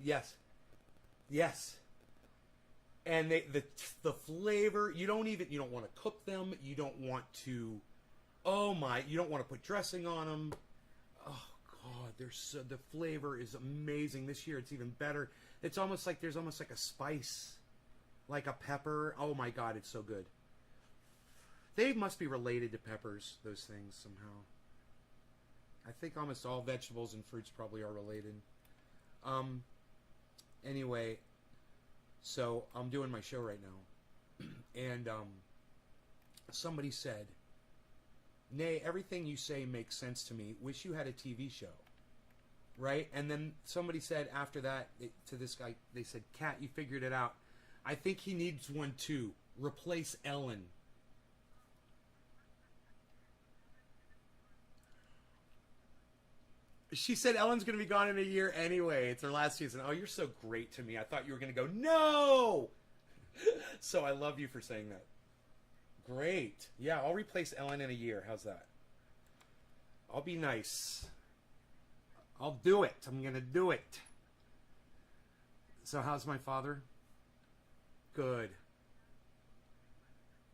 Yes. Yes. And the flavor, you don't want to cook them, you don't want to, you don't want to put dressing on them. Oh God, the flavor is amazing. This year it's even better. It's almost like there's almost like a spice, like a pepper. Oh my God, it's so good. They must be related to peppers, those things, somehow. I think almost all vegetables and fruits probably are related. Anyway, so I'm doing my show right now. And somebody said, Nay, everything you say makes sense to me. Wish you had a TV show. Right? And then somebody said after that to this guy, they said, Cat, you figured it out. I think he needs one too. Replace Ellen. She said Ellen's going to be gone in a year anyway. It's her last season. Oh, you're so great to me. I thought you were going to go, no! So I love you for saying that. Great. Yeah, I'll replace Ellen in a year. How's that? I'll be nice. I'll do it. I'm going to do it. So how's my father? Good.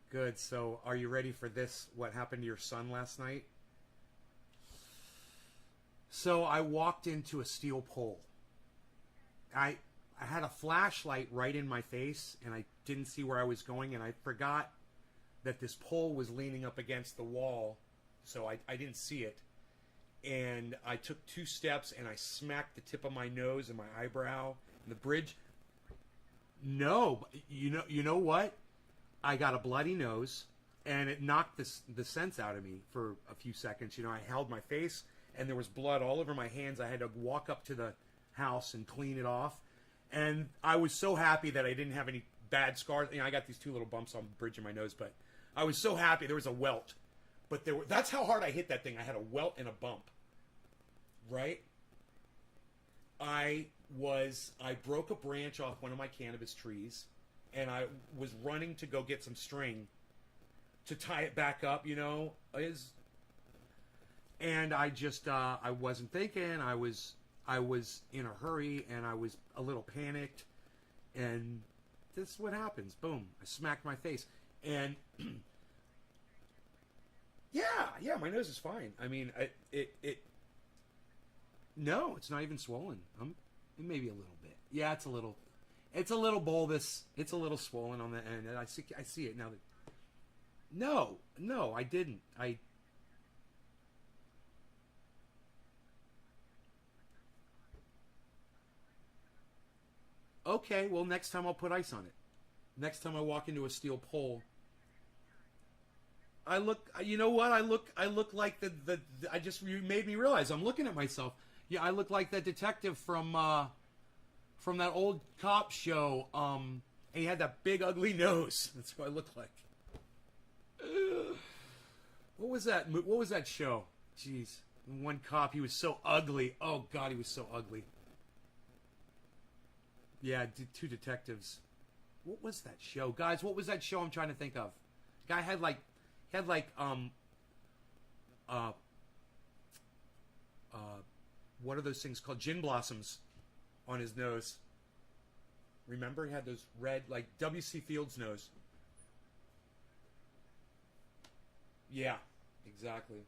Good. So, are you ready for this? What happened to your son last night? So, I walked into a steel pole. I had a flashlight right in my face, and I didn't see where I was going, and I forgot that this pole was leaning up against the wall, so I didn't see it. And I took 2 steps, and I smacked the tip of my nose and my eyebrow and the bridge. No, you know what? I got a bloody nose, and it knocked the sense out of me for a few seconds. I held my face, and there was blood all over my hands. I had to walk up to the house and clean it off. And I was so happy that I didn't have any bad scars. I got these 2 little bumps on the bridge of my nose, but I was so happy. There was a welt. But that's how hard I hit that thing. I had a welt and a bump. Right? I broke a branch off one of my cannabis trees, and I was running to go get some string to tie it back up, and I just I wasn't thinking. I was in a hurry, and I was a little panicked, and this is what happens. Boom! I smacked my face, and yeah, my nose is fine. I mean, no, it's not even swollen. Maybe a little bit. Yeah, it's a little bulbous. It's a little swollen on the end. And I see it now. No, I didn't. Okay, well, next time I'll put ice on it. Next time I walk into a steel pole, I look. You know what? I look like you made me realize I'm looking at myself. Yeah, I look like that detective from that old cop show. And he had that big ugly nose. That's what I look like. What was that? What was that show? Jeez, one cop. He was so ugly. Oh God, he was so ugly. Yeah, 2 detectives. What was that show, guys? What was that show? I'm trying to think of. Guy had what are those things called? Gin blossoms on his nose. Remember, he had those red, like W.C. Fields' nose. Yeah, exactly.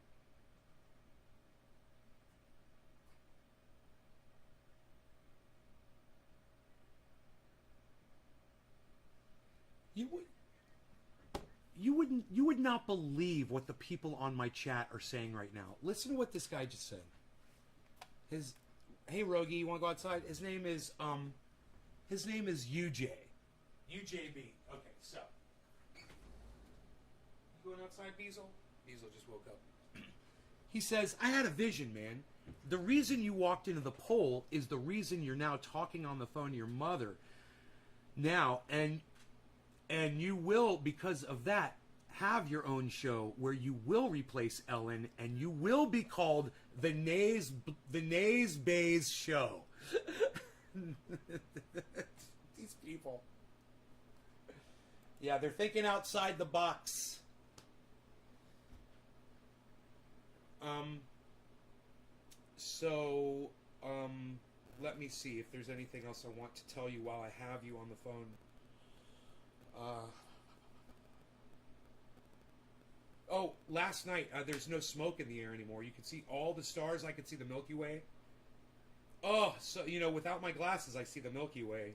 You would not believe what the people on my chat are saying right now. Listen to what this guy just said. Hey Rogie, you want to go outside? His name is UJ. UJB. Okay, so you going outside, Beazle? Beazle just woke up. He says, I had a vision, man. The reason you walked into the pole is the reason you're now talking on the phone to your mother now, and you will, because of that, have your own show where you will replace Ellen, and you will be called the Nays Bays Show. These people. Yeah, they're thinking outside the box. Let me see if there's anything else I want to tell you while I have you on the phone. Last night, there's no smoke in the air anymore. You can see all the stars. I could see the Milky Way. Oh, so, without my glasses, I see the Milky Way.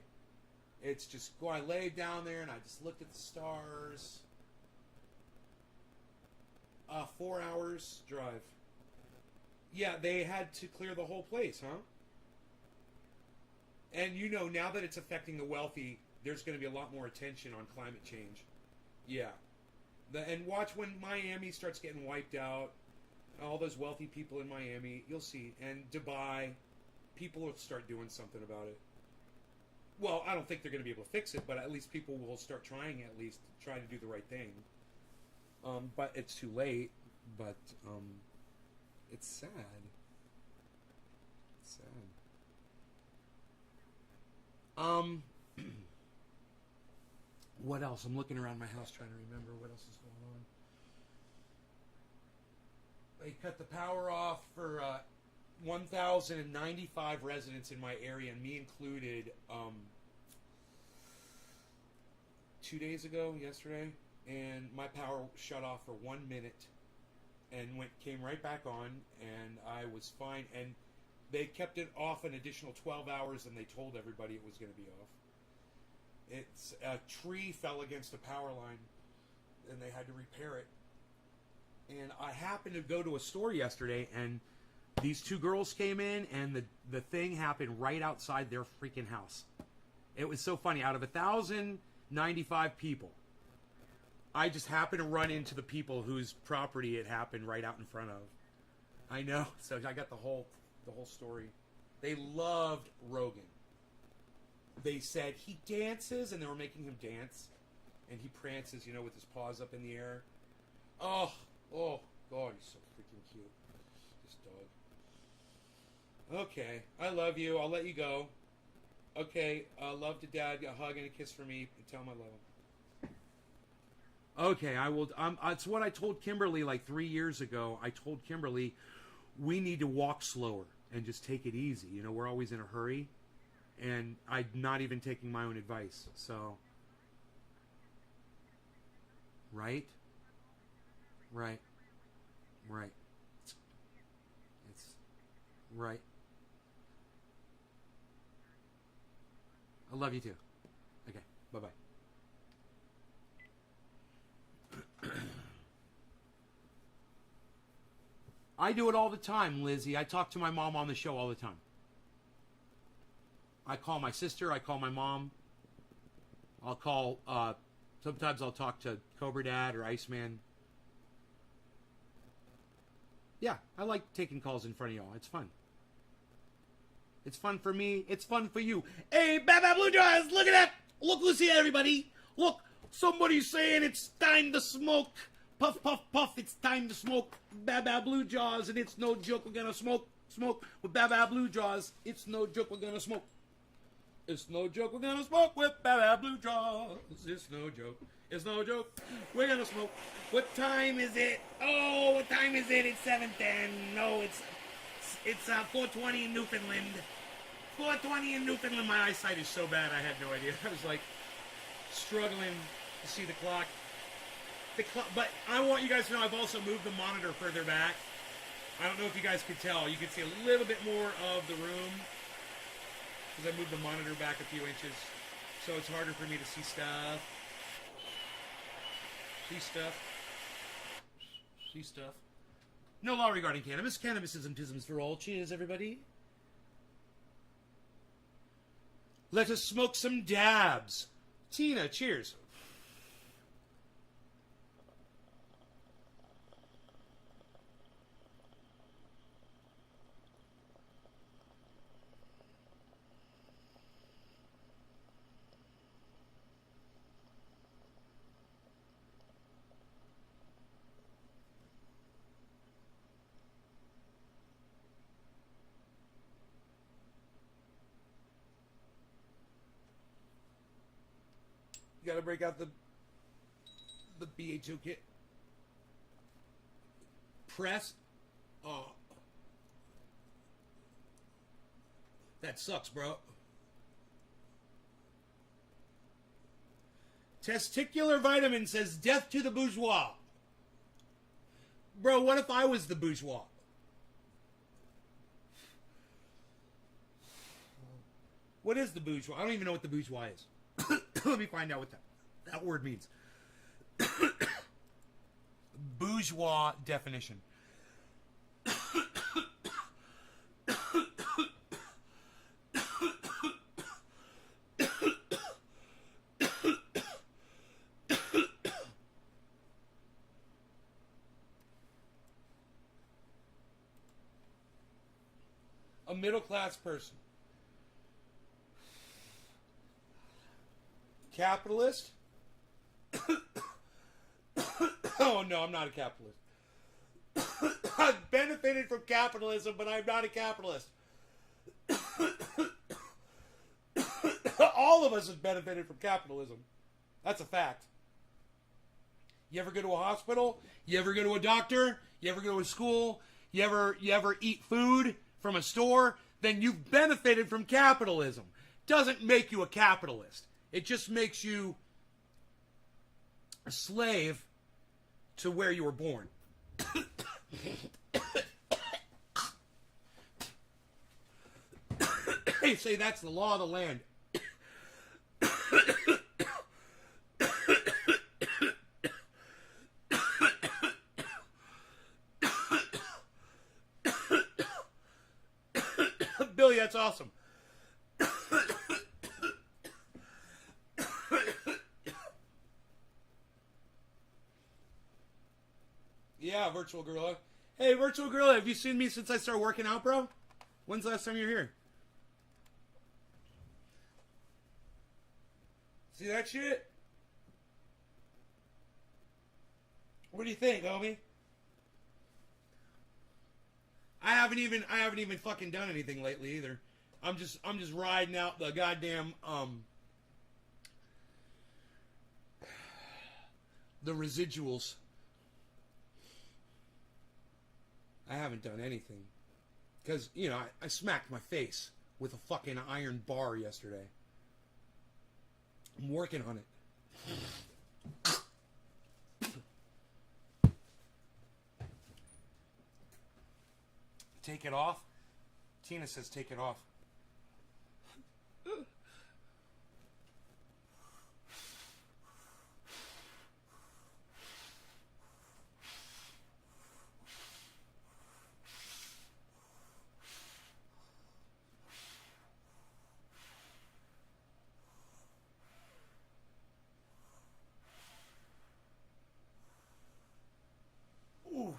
It's just, I laid down there and I just looked at the stars. 4 hours drive. Yeah, they had to clear the whole place, huh? And now that it's affecting the wealthy, there's going to be a lot more attention on climate change. Yeah. And watch when Miami starts getting wiped out. All those wealthy people in Miami, you'll see. And Dubai, people will start doing something about it. Well, I don't think they're going to be able to fix it, but at least people will start trying, at least try to do the right thing. But it's too late. But it's sad. It's sad. What else? I'm looking around my house trying to remember what else is going on. They cut the power off for 1,095 residents in my area, and me included, 2 days ago, yesterday. and my power shut off for 1 minute, and came right back on, and I was fine. And they kept it off an additional 12 hours, and they told everybody it was going to be off. It's a tree fell against a power line, and they had to repair it. And I happened to go to a store yesterday, and these two girls came in, and the thing happened right outside their freaking house. It was so funny. Out of 1,095 people, I just happened to run into the people whose property it happened right out in front of. I know. So I got the whole story. They loved Rogan. They said he dances, and they were making him dance, and he prances, with his paws up in the air. Oh, God, he's so freaking cute. This dog. Okay, I love you. I'll let you go. Okay, love to Dad. A hug and a kiss for me. And tell him I love him. Okay, I will. It's what I told Kimberly like 3 years ago. I told Kimberly we need to walk slower and just take it easy. We're always in a hurry, and I'm not even taking my own advice. So, right. It's right. I love you too. Okay, bye-bye. I do it all the time, Lizzie. I talk to my mom on the show all the time. I call my sister. I call my mom. I'll call, sometimes I'll talk to Cobra Dad or Iceman. Yeah, I like taking calls in front of y'all. It's fun. It's fun for me. It's fun for you. Hey, Baba Blue Jaws, look at that. Look who's here, everybody. Look, somebody's saying it's time to smoke. Puff, puff, puff, it's time to smoke. Baba Blue Jaws, and it's no joke. We're going to smoke with Baba Blue Jaws. It's no joke. We're going to smoke. It's no joke. We're going to smoke with Baba Blue Jaws. It's no joke. It's no joke. We're going to smoke. What time is it? Oh, what time is it? It's 7:10. No, it's 4:20 in Newfoundland. 4:20 in Newfoundland. My eyesight is so bad, I had no idea. I was like struggling to see the clock. But I want you guys to know I've also moved the monitor further back. I don't know if you guys could tell. You could see a little bit more of the room because I moved the monitor back a few inches. So it's harder for me to see stuff. See stuff. No law regarding cannabis. Cannabis isms for all. Cheers, everybody. Let us smoke some dabs. Tina, cheers. You gotta break out the BHO kit. Press. Oh. That sucks, bro. Testicular vitamin says death to the bourgeois. Bro, what if I was the bourgeois? What is the bourgeois? I don't even know what the bourgeois is. Let me find out what that word means. Bourgeois definition. A middle-class person. Capitalist? Oh no, I'm not a capitalist. I've benefited from capitalism, but I'm not a capitalist. All of us have benefited from capitalism. That's a fact. You ever go to a hospital? You ever go to a doctor? You ever go to a school? You ever eat food from a store? Then you've benefited from capitalism. Doesn't make you a capitalist. It just makes you a slave to where you were born. They say that's the law of the land. Billy, that's awesome. Yeah, Virtual Gorilla. Hey, Virtual Gorilla, have you seen me since I started working out, bro? When's the last time you were here? See that shit? What do you think, homie? I haven't even fucking done anything lately either. I'm just riding out the goddamn the residuals. I haven't done anything. Because, you know, I smacked my face with a fucking iron bar yesterday. I'm working on it. Take it off? Tina says take it off. Ooh.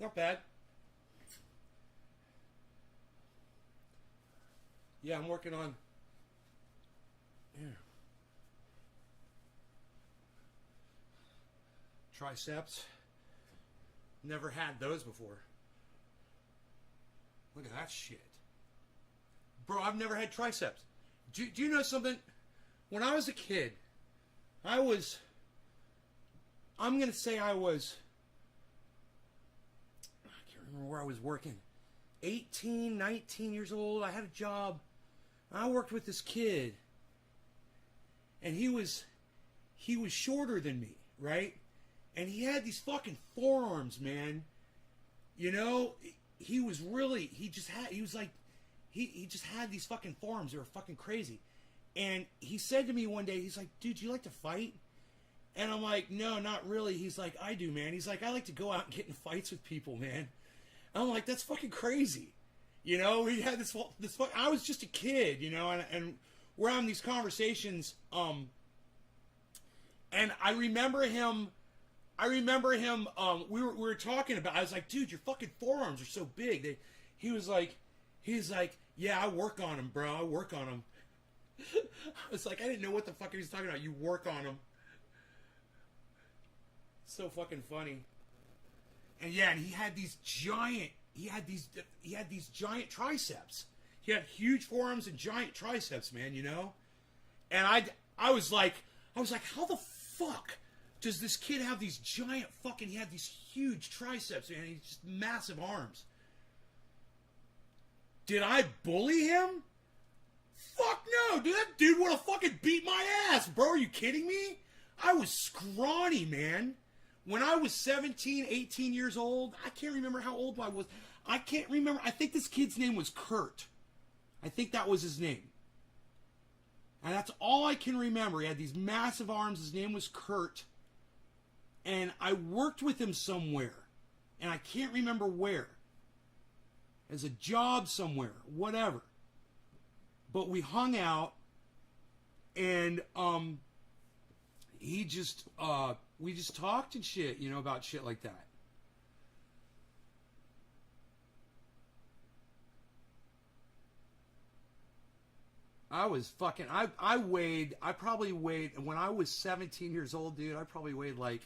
Not bad. Yeah, I'm working on... Here. Triceps. Never had those before. Look at that shit. Bro, I've never had triceps. Do you know something? When I was a kid, I'm going to say I was... I can't remember where I was working. 18, 19 years old. I had a job. I worked with this kid. And he was shorter than me, right? And he had these fucking forearms, man. You know, he just had these fucking forearms. They were fucking crazy. And he said to me one day, he's like, dude, do you like to fight? And I'm like, no, not really. He's like, I do, man. He's like, I like to go out and get in fights with people, man. And I'm like, that's fucking crazy. You know, we had this I was just a kid, you know, and we're having these conversations, and I remember him, we were talking about, I was like, dude, your fucking forearms are so big. He's like, yeah, I work on them, bro. I work on them. I was like, I didn't know what the fuck he was talking about. You work on them. So fucking funny. And yeah, and he had these giant triceps. He had huge forearms and giant triceps, man, you know? And I was like, how the fuck does this kid have these giant fucking, he had these huge triceps, man, he's just massive arms. Did I bully him? Fuck no, dude, that dude would have fucking beat my ass, bro, are you kidding me? I was scrawny, man. When I was 17, 18 years old, I can't remember how old I was. I can't remember, I think this kid's name was Kurt. I think that was his name. And that's all I can remember. He had these massive arms. His name was Kurt. And I worked with him somewhere. And I can't remember where. As a job somewhere. Whatever. But we hung out. And we just talked and shit, you know, about shit like that. I was fucking, I probably weighed, when I was 17 years old, dude, I probably weighed like,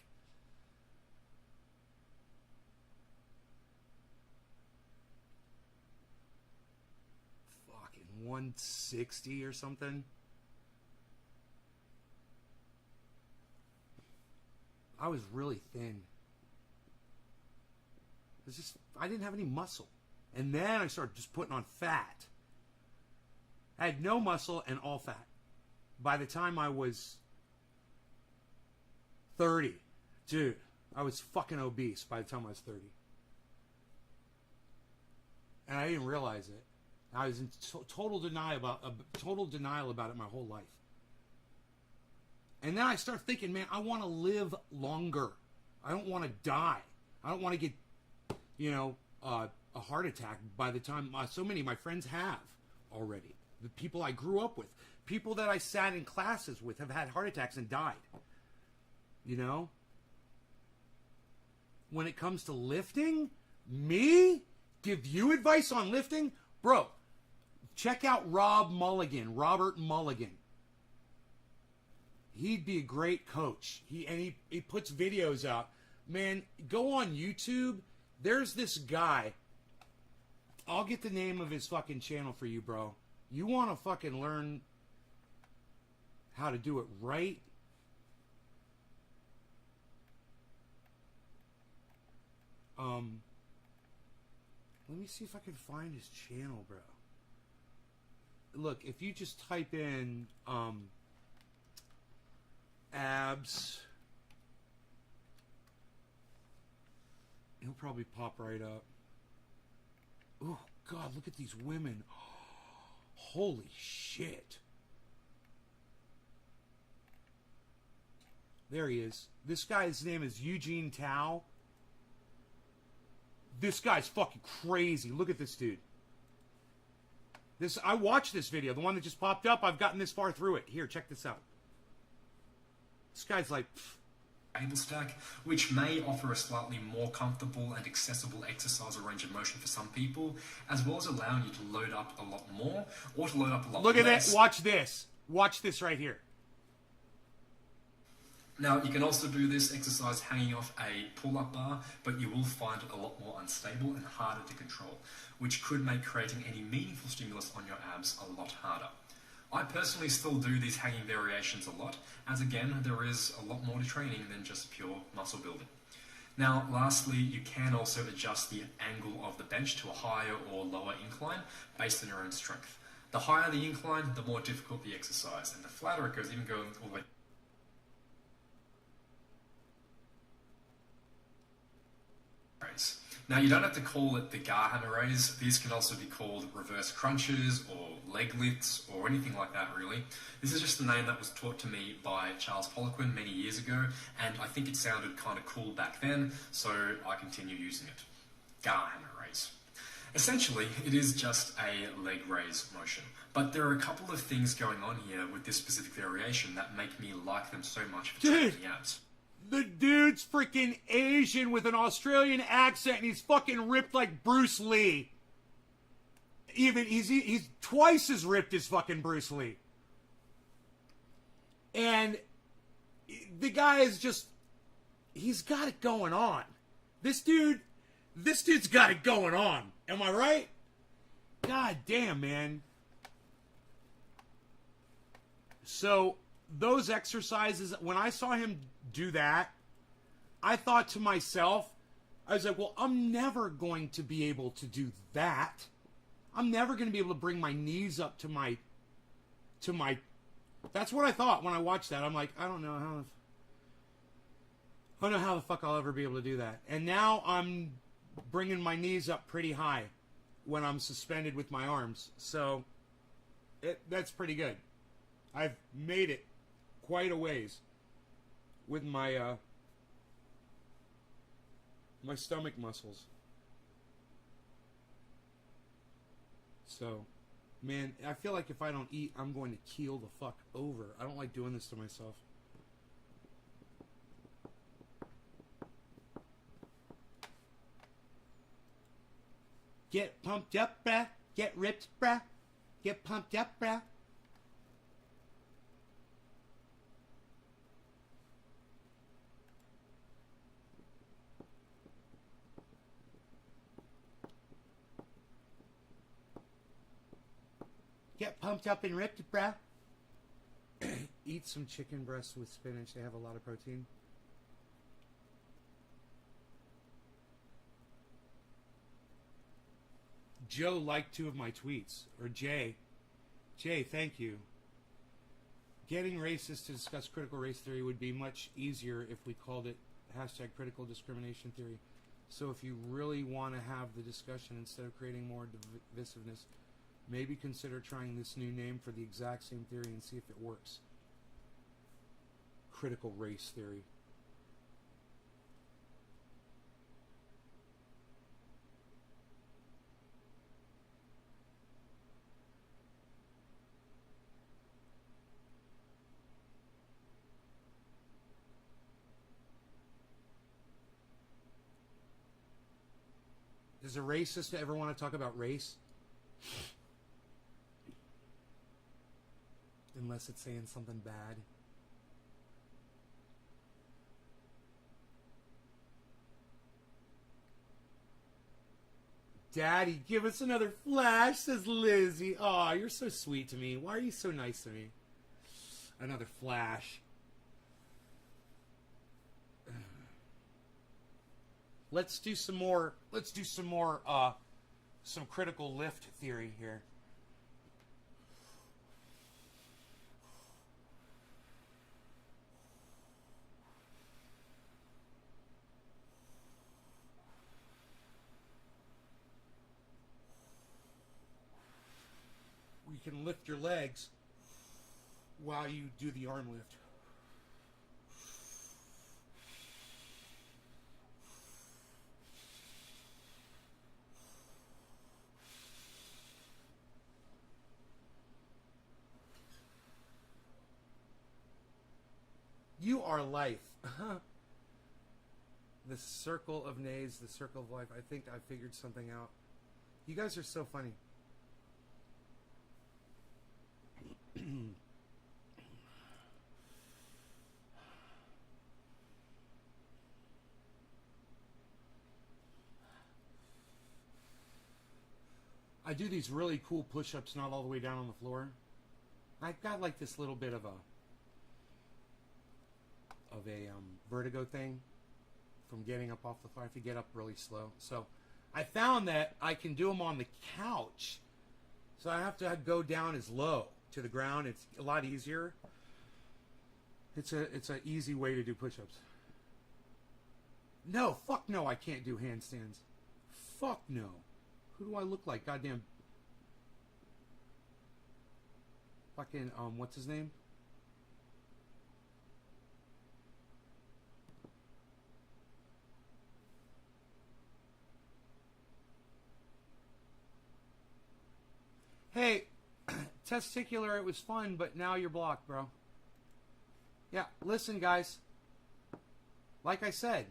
fuck, 160 or something. I was really thin. I didn't have any muscle. And then I started just putting on fat. I had no muscle and all fat. By the time I was 30, dude, I was fucking obese by the time I was 30. And I didn't realize it. I was in total denial about it my whole life. And then I start thinking, man, I want to live longer. I don't want to die. I don't want to get, a heart attack by the time so many of my friends have already. The people I grew up with, people that I sat in classes with have had heart attacks and died. When it comes to lifting, me give you advice on lifting, bro. Check out Robert Mulligan. He'd be a great coach. He puts videos out. Man, go on YouTube. There's this guy. I'll get the name of his fucking channel for you, bro. You want to fucking learn how to do it right? Let me see if I can find his channel, bro. Look, if you just type in abs, he'll probably pop right up. Oh God, look at these women. Holy shit. There he is. This guy's name is Eugene Tao. This guy's fucking crazy. Look at this dude. I watched this video, the one that just popped up. I've gotten this far through it. Here, check this out. This guy's like, cable stack, which may offer a slightly more comfortable and accessible exercise or range of motion for some people, as well as allowing you to load up a lot more or to load up a lot look at less. that. Watch this. Watch this right here. Now, you can also do this exercise hanging off a pull-up bar, but you will find it a lot more unstable and harder to control, which could make creating any meaningful stimulus on your abs a lot harder. I personally still do these hanging variations a lot, as again, there is a lot more to training than just pure muscle building. Now, lastly, you can also adjust the angle of the bench to a higher or lower incline based on your own strength. The higher the incline, the more difficult the exercise, and the flatter it goes, even going all the way. Now, you don't have to call it the Gar hammer raise. These can also be called reverse crunches or leg lifts or anything like that, really. This is just the name that was taught to me by Charles Poliquin many years ago, and I think it sounded kind of cool back then, so I continue using it. Gar hammer raise. Essentially, it is just a leg raise motion. But there are a couple of things going on here with this specific variation that make me like them so much for training the abs. The dude's freaking Asian with an Australian accent, and he's fucking ripped like Bruce Lee. Even he's twice as ripped as fucking Bruce Lee. And the guy is just, he's got it going on. This dude's got it going on. Am I right? God damn, man. So those exercises, when I saw him do that, I thought to myself, I was like, well, I'm never going to be able to do that. I'm never going to be able to bring my knees up to my, that's what I thought when I watched that. I'm like, I don't know how the fuck I'll ever be able to do that. And now I'm bringing my knees up pretty high when I'm suspended with my arms. So that's pretty good. I've made it quite a ways with my my stomach muscles. So, man, I feel like if I don't eat, I'm going to keel the fuck over. I don't like doing this to myself. Get pumped up, bruh. Get ripped, bruh. Get pumped up, bruh. Get pumped up and ripped, bruh. Eat some chicken breasts with spinach. They have a lot of protein. Joe liked 2 of my tweets. Or Jay. Jay, thank you. Getting racists to discuss critical race theory would be much easier if we called it hashtag critical discrimination theory. So if you really want to have the discussion instead of creating more divisiveness, maybe consider trying this new name for the exact same theory and see if it works. Critical race theory. Does a racist ever want to talk about race? Unless it's saying something bad. Daddy, give us another flash, says Lizzie. Aw, you're so sweet to me. Why are you so nice to me? Another flash. Let's do some more. Some critical lift theory here. You can lift your legs while you do the arm lift. You are life. The circle of nays, the circle of life. I think I figured something out. You guys are so funny. I do these really cool push-ups not all the way down on the floor. I've got like this little bit of a vertigo thing from getting up off the floor. I have to get up really slow. So I found that I can do them on the couch. So I have to go down as low to the ground. It's a lot easier. It's an easy way to do push-ups. No, fuck no, I can't do handstands. Fuck no. Who do I look like? Goddamn. Fucking, what's his name? Hey, testicular, it was fun, but now you're blocked, bro. Yeah, listen, guys. Like I said,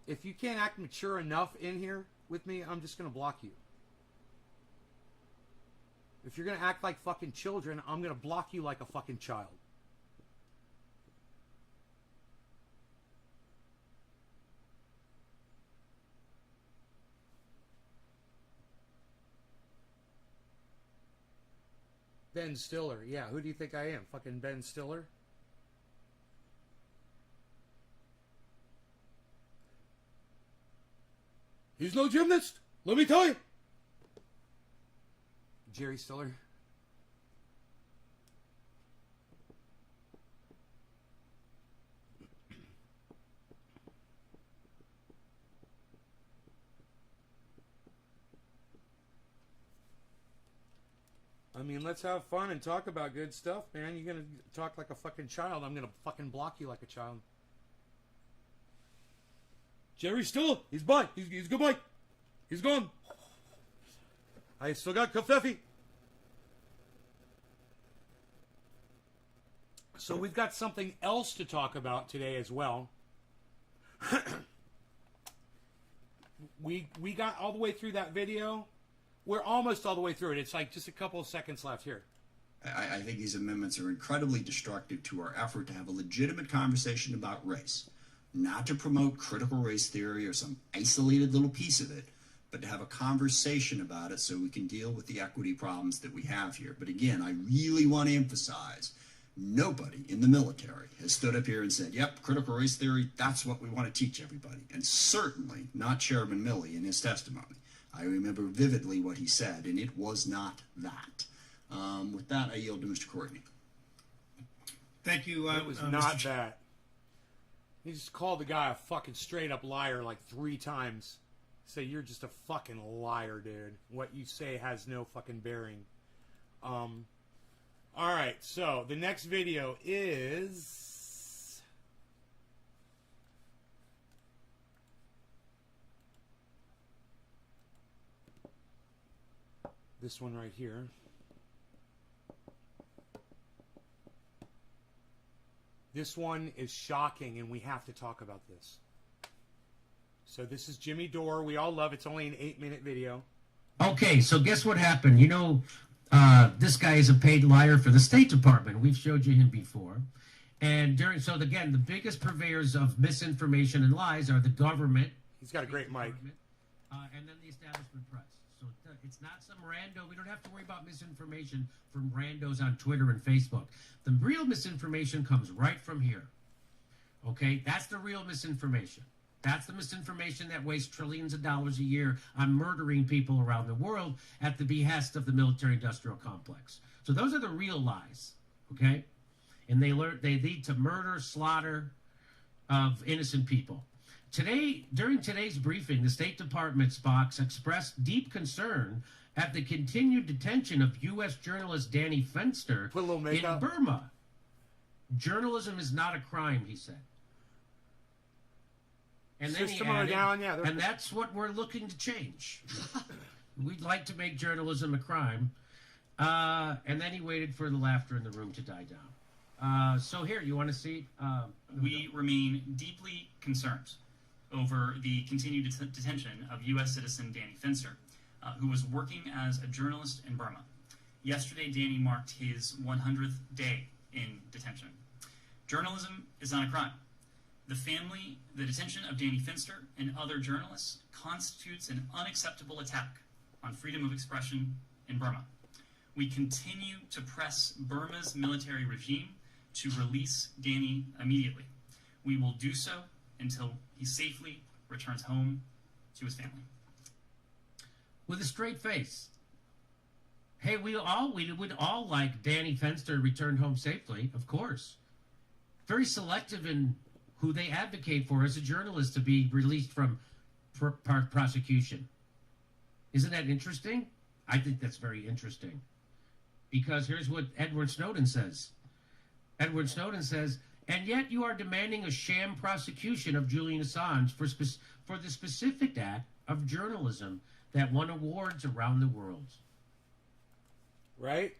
if you can't act mature enough in here with me, I'm just going to block you. If you're going to act like fucking children, I'm going to block you like a fucking child. Ben Stiller. Yeah, who do you think I am? Fucking Ben Stiller? He's no gymnast, let me tell you. Jerry Stiller. I mean, let's have fun and talk about good stuff, man. You're gonna talk like a fucking child. I'm gonna fucking block you like a child. Jerry Stiller, he's by. He's goodbye. He's gone. I still got Kafefi. So we've got something else to talk about today as well. we got all the way through that video. We're almost all the way through it. It's like just a couple of seconds left here. I think these amendments are incredibly destructive to our effort to have a legitimate conversation about race. Not to promote critical race theory or some isolated little piece of it, but to have a conversation about it so we can deal with the equity problems that we have here. But again, I really want to emphasize, nobody in the military has stood up here and said, yep, critical race theory, that's what we want to teach everybody. And certainly not Chairman Milley in his testimony. I remember vividly what he said, and it was not that. With that, I yield to Mr. Courtney. Thank you. It was not that. He just called the guy a fucking straight up liar like 3 times. Say, you're just a fucking liar, dude. What you say has no fucking bearing. Alright, so the next video is... this one right here. This one is shocking, and we have to talk about this. So this is Jimmy Dore. We all love it. It's only an 8-minute video. Okay, so guess what happened? You know, this guy is a paid liar for the State Department. We've showed you him before. And so again, the biggest purveyors of misinformation and lies are the government. He's got a great mic. And then the establishment press. So it's not some rando. We don't have to worry about misinformation from randos on Twitter and Facebook. The real misinformation comes right from here. Okay? That's the real misinformation. That's the misinformation that wastes trillions of dollars a year on murdering people around the world at the behest of the military-industrial complex. So those are the real lies, okay? And they lead to murder, slaughter of innocent people. Today, during today's briefing, the State Department's box expressed deep concern at the continued detention of U.S. journalist Danny Fenster Put a little in makeup. Burma. Journalism is not a crime, he said. And then System he added, down, yeah. and that's what we're looking to change. We'd like to make journalism a crime. And then he waited for the laughter in the room to die down. So here, you want to see? We remain deeply concerned over the continued detention of U.S. citizen Danny Fenster, who was working as a journalist in Burma. Yesterday, Danny marked his 100th day in detention. Journalism is not a crime. The detention of Danny Fenster and other journalists constitutes an unacceptable attack on freedom of expression in Burma. We continue to press Burma's military regime to release Danny immediately. We will do so until he safely returns home to his family. With a straight face. Hey, we would all like Danny Fenster returned home safely, of course. Very selective in who they advocate for as a journalist to be released from prosecution. Isn't that interesting? I think that's very interesting. Because here's what Edward Snowden says. Edward Snowden says, and yet you are demanding a sham prosecution of Julian Assange for the specific act of journalism that won awards around the world. Right?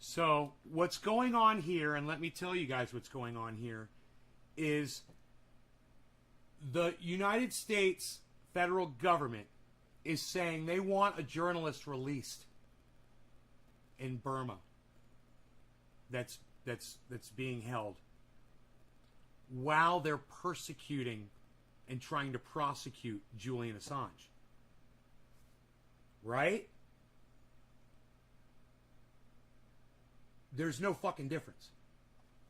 So what's going on here, and let me tell you guys what's going on here, is the United States federal government is saying they want a journalist released in Burma that's being held while they're persecuting and trying to prosecute Julian Assange. Right? There's no fucking difference.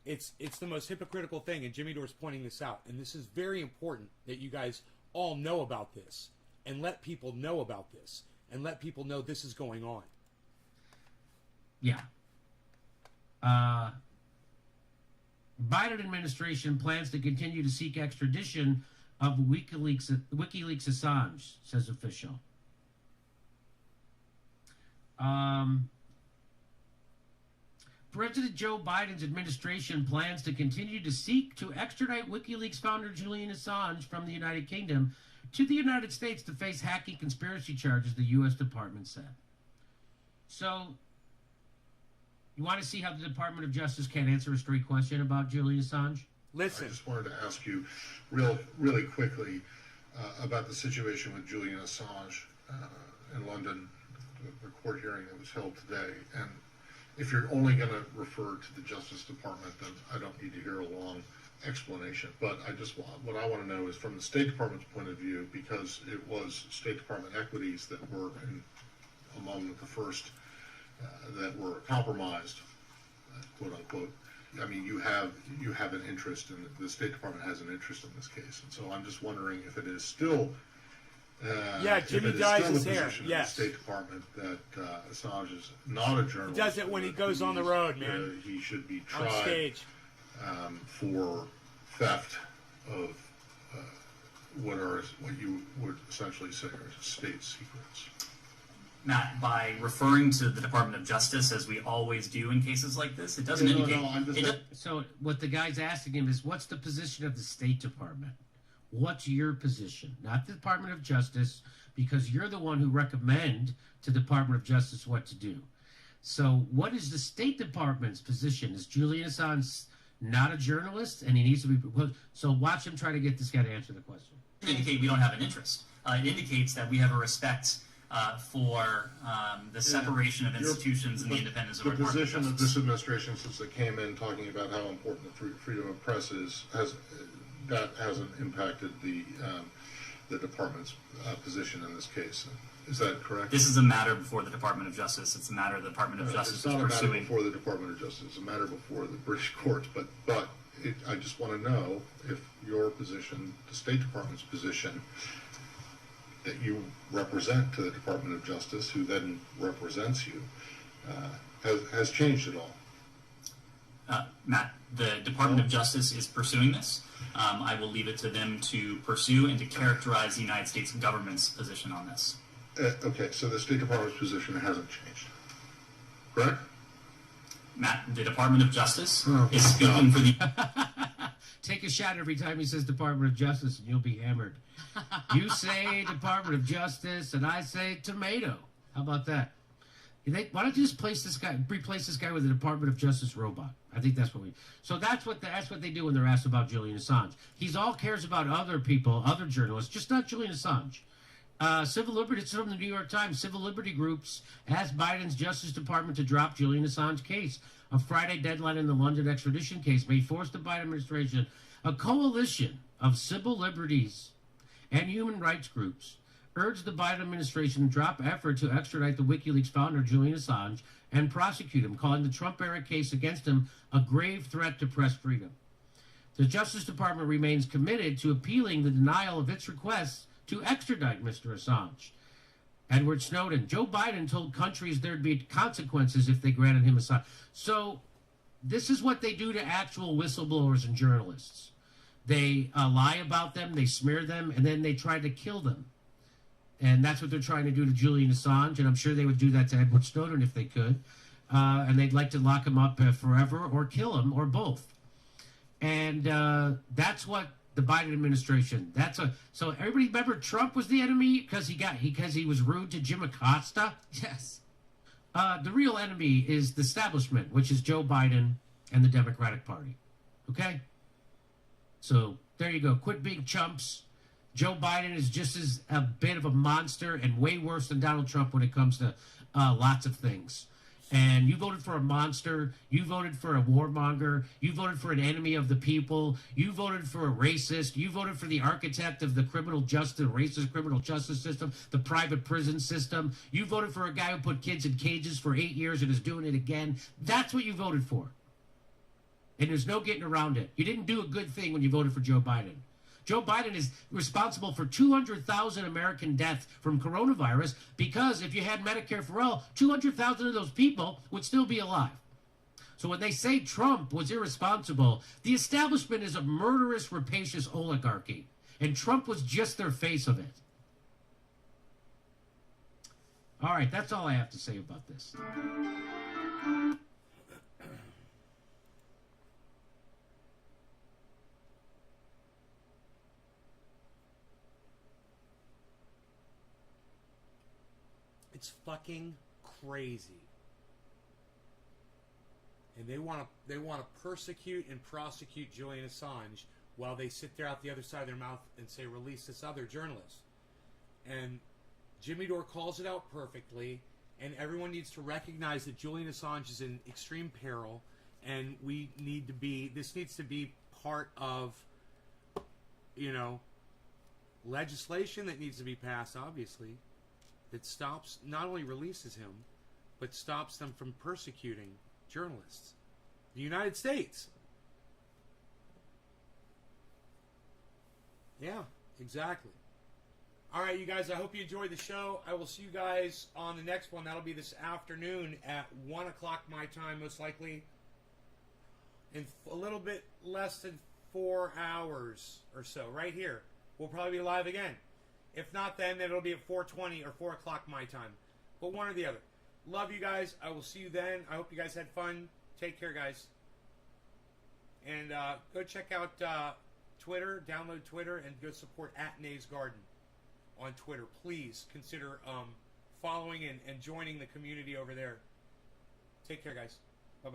It's the most hypocritical thing, and Jimmy Dore's pointing this out. And this is very important that you guys all know about this and let people know about this and let people know this is going on. Yeah. Biden administration plans to continue to seek extradition of WikiLeaks Assange, says official. President Joe Biden's administration plans to continue to seek to extradite WikiLeaks founder Julian Assange from the United Kingdom to the United States to face hacking conspiracy charges, the U.S. Department said. So, you want to see how the Department of Justice can't answer a straight question about Julian Assange? Listen. I just wanted to ask you really quickly about the situation with Julian Assange in London, the court hearing that was held today. And if you're only going to refer to the Justice Department, then I don't need to hear a long explanation, but what I want to know is from the State Department's point of view, because it was State Department equities that were among the first that were compromised, quote unquote. I mean, you have an interest in the State Department has an interest in this case, and so I'm just wondering if it is still. Jimmy dyes his hair. Yes. Yes. The State Department that Assange is not a journalist. He does it when he goes on the road, man. He should be On tried stage. for theft of what you would essentially say are state secrets. Matt, by referring to the Department of Justice, as we always do in cases like this, it doesn't indicate. So what the guy's asking him is, what's the position of the State Department? What's your position? Not the Department of Justice, because you're the one who recommend to the Department of Justice what to do. So what is the State Department's position? Is Julian Assange not a journalist and he needs to be proposed? So watch him try to get this guy to answer the question. Indicate we don't have an interest. It indicates that we have a respect for the separation of institutions and the independence of our The Department position of of Justice. this administration, since it came in talking about how important the freedom of press is, hasn't impacted the department's position in this case. Is that correct? This is a matter before the Department of Justice. It's a matter the Department of Justice It's is not a matter pursuing. before the Department of Justice. It's a matter before the British courts. But I just want to know if your position, the State Department's position, that you represent to the Department of Justice, who then represents you, has changed at all. Matt, the Department of Justice is pursuing this. I will leave it to them to pursue and to characterize the United States government's position on this. Okay, so the State Department's position hasn't changed, correct? Matt, the Department of Justice Oh, is speaking for the. Take a shot every time he says Department of Justice and you'll be hammered. You say Department of Justice and I say tomato. How about that? Why don't you just replace this guy with a Department of Justice robot? I think that's what So that's what they do when they're asked about Julian Assange. He's all cares about other people, other journalists, just not Julian Assange. Civil liberty, it's from the New York Times. Civil liberty groups asked Biden's Justice Department to drop Julian Assange case. A Friday deadline in the London extradition case may force the Biden administration, a coalition of civil liberties and human rights groups, urged the Biden administration to drop effort to extradite the WikiLeaks founder Julian Assange and prosecute him, calling the Trump-era case against him a grave threat to press freedom. The Justice Department remains committed to appealing the denial of its requests to extradite Mr. Assange. Edward Snowden. Joe Biden told countries there'd be consequences if they granted him asylum. So this is what they do to actual whistleblowers and journalists. They lie about them, they smear them, and then they try to kill them. And that's what they're trying to do to Julian Assange, and I'm sure they would do that to Edward Snowden if they could. And they'd like to lock him up forever or kill him or both. And that's what the Biden administration. So everybody remember Trump was the enemy because he was rude to Jim Acosta. Yes. The real enemy is the establishment, which is Joe Biden and the Democratic Party. Okay. So there you go. Quit being chumps. Joe Biden is just as a bit of a monster and way worse than Donald Trump when it comes to lots of things. And you voted for a monster. You voted for a warmonger. You voted for an enemy of the people. You voted for a racist. You voted for the architect of the racist criminal justice system, the private prison system. You voted for a guy who put kids in cages for 8 years and is doing it again. That's what you voted for. And there's no getting around it. You didn't do a good thing when you voted for Joe Biden. Joe Biden is responsible for 200,000 American deaths from coronavirus because if you had Medicare for all, 200,000 of those people would still be alive. So when they say Trump was irresponsible, the establishment is a murderous, rapacious oligarchy. And Trump was just their face of it. All right, that's all I have to say about this. It's fucking crazy. And they want to persecute and prosecute Julian Assange while they sit there out the other side of their mouth and say, release this other journalist. And Jimmy Dore calls it out perfectly, and everyone needs to recognize that Julian Assange is in extreme peril, and this needs to be part of, legislation that needs to be passed, obviously, that stops, not only releases him, but stops them from persecuting journalists. The United States. Yeah, exactly. All right, you guys, I hope you enjoyed the show. I will see you guys on the next one. That'll be this afternoon at 1 o'clock my time, most likely. In a little bit less than 4 hours or so, right here. We'll probably be live again. If not, then it'll be at 4:20 or 4 o'clock my time. But one or the other. Love you guys. I will see you then. I hope you guys had fun. Take care, guys. And go check out Twitter. Download Twitter and go support @Nays Garden on Twitter. Please consider following and joining the community over there. Take care, guys.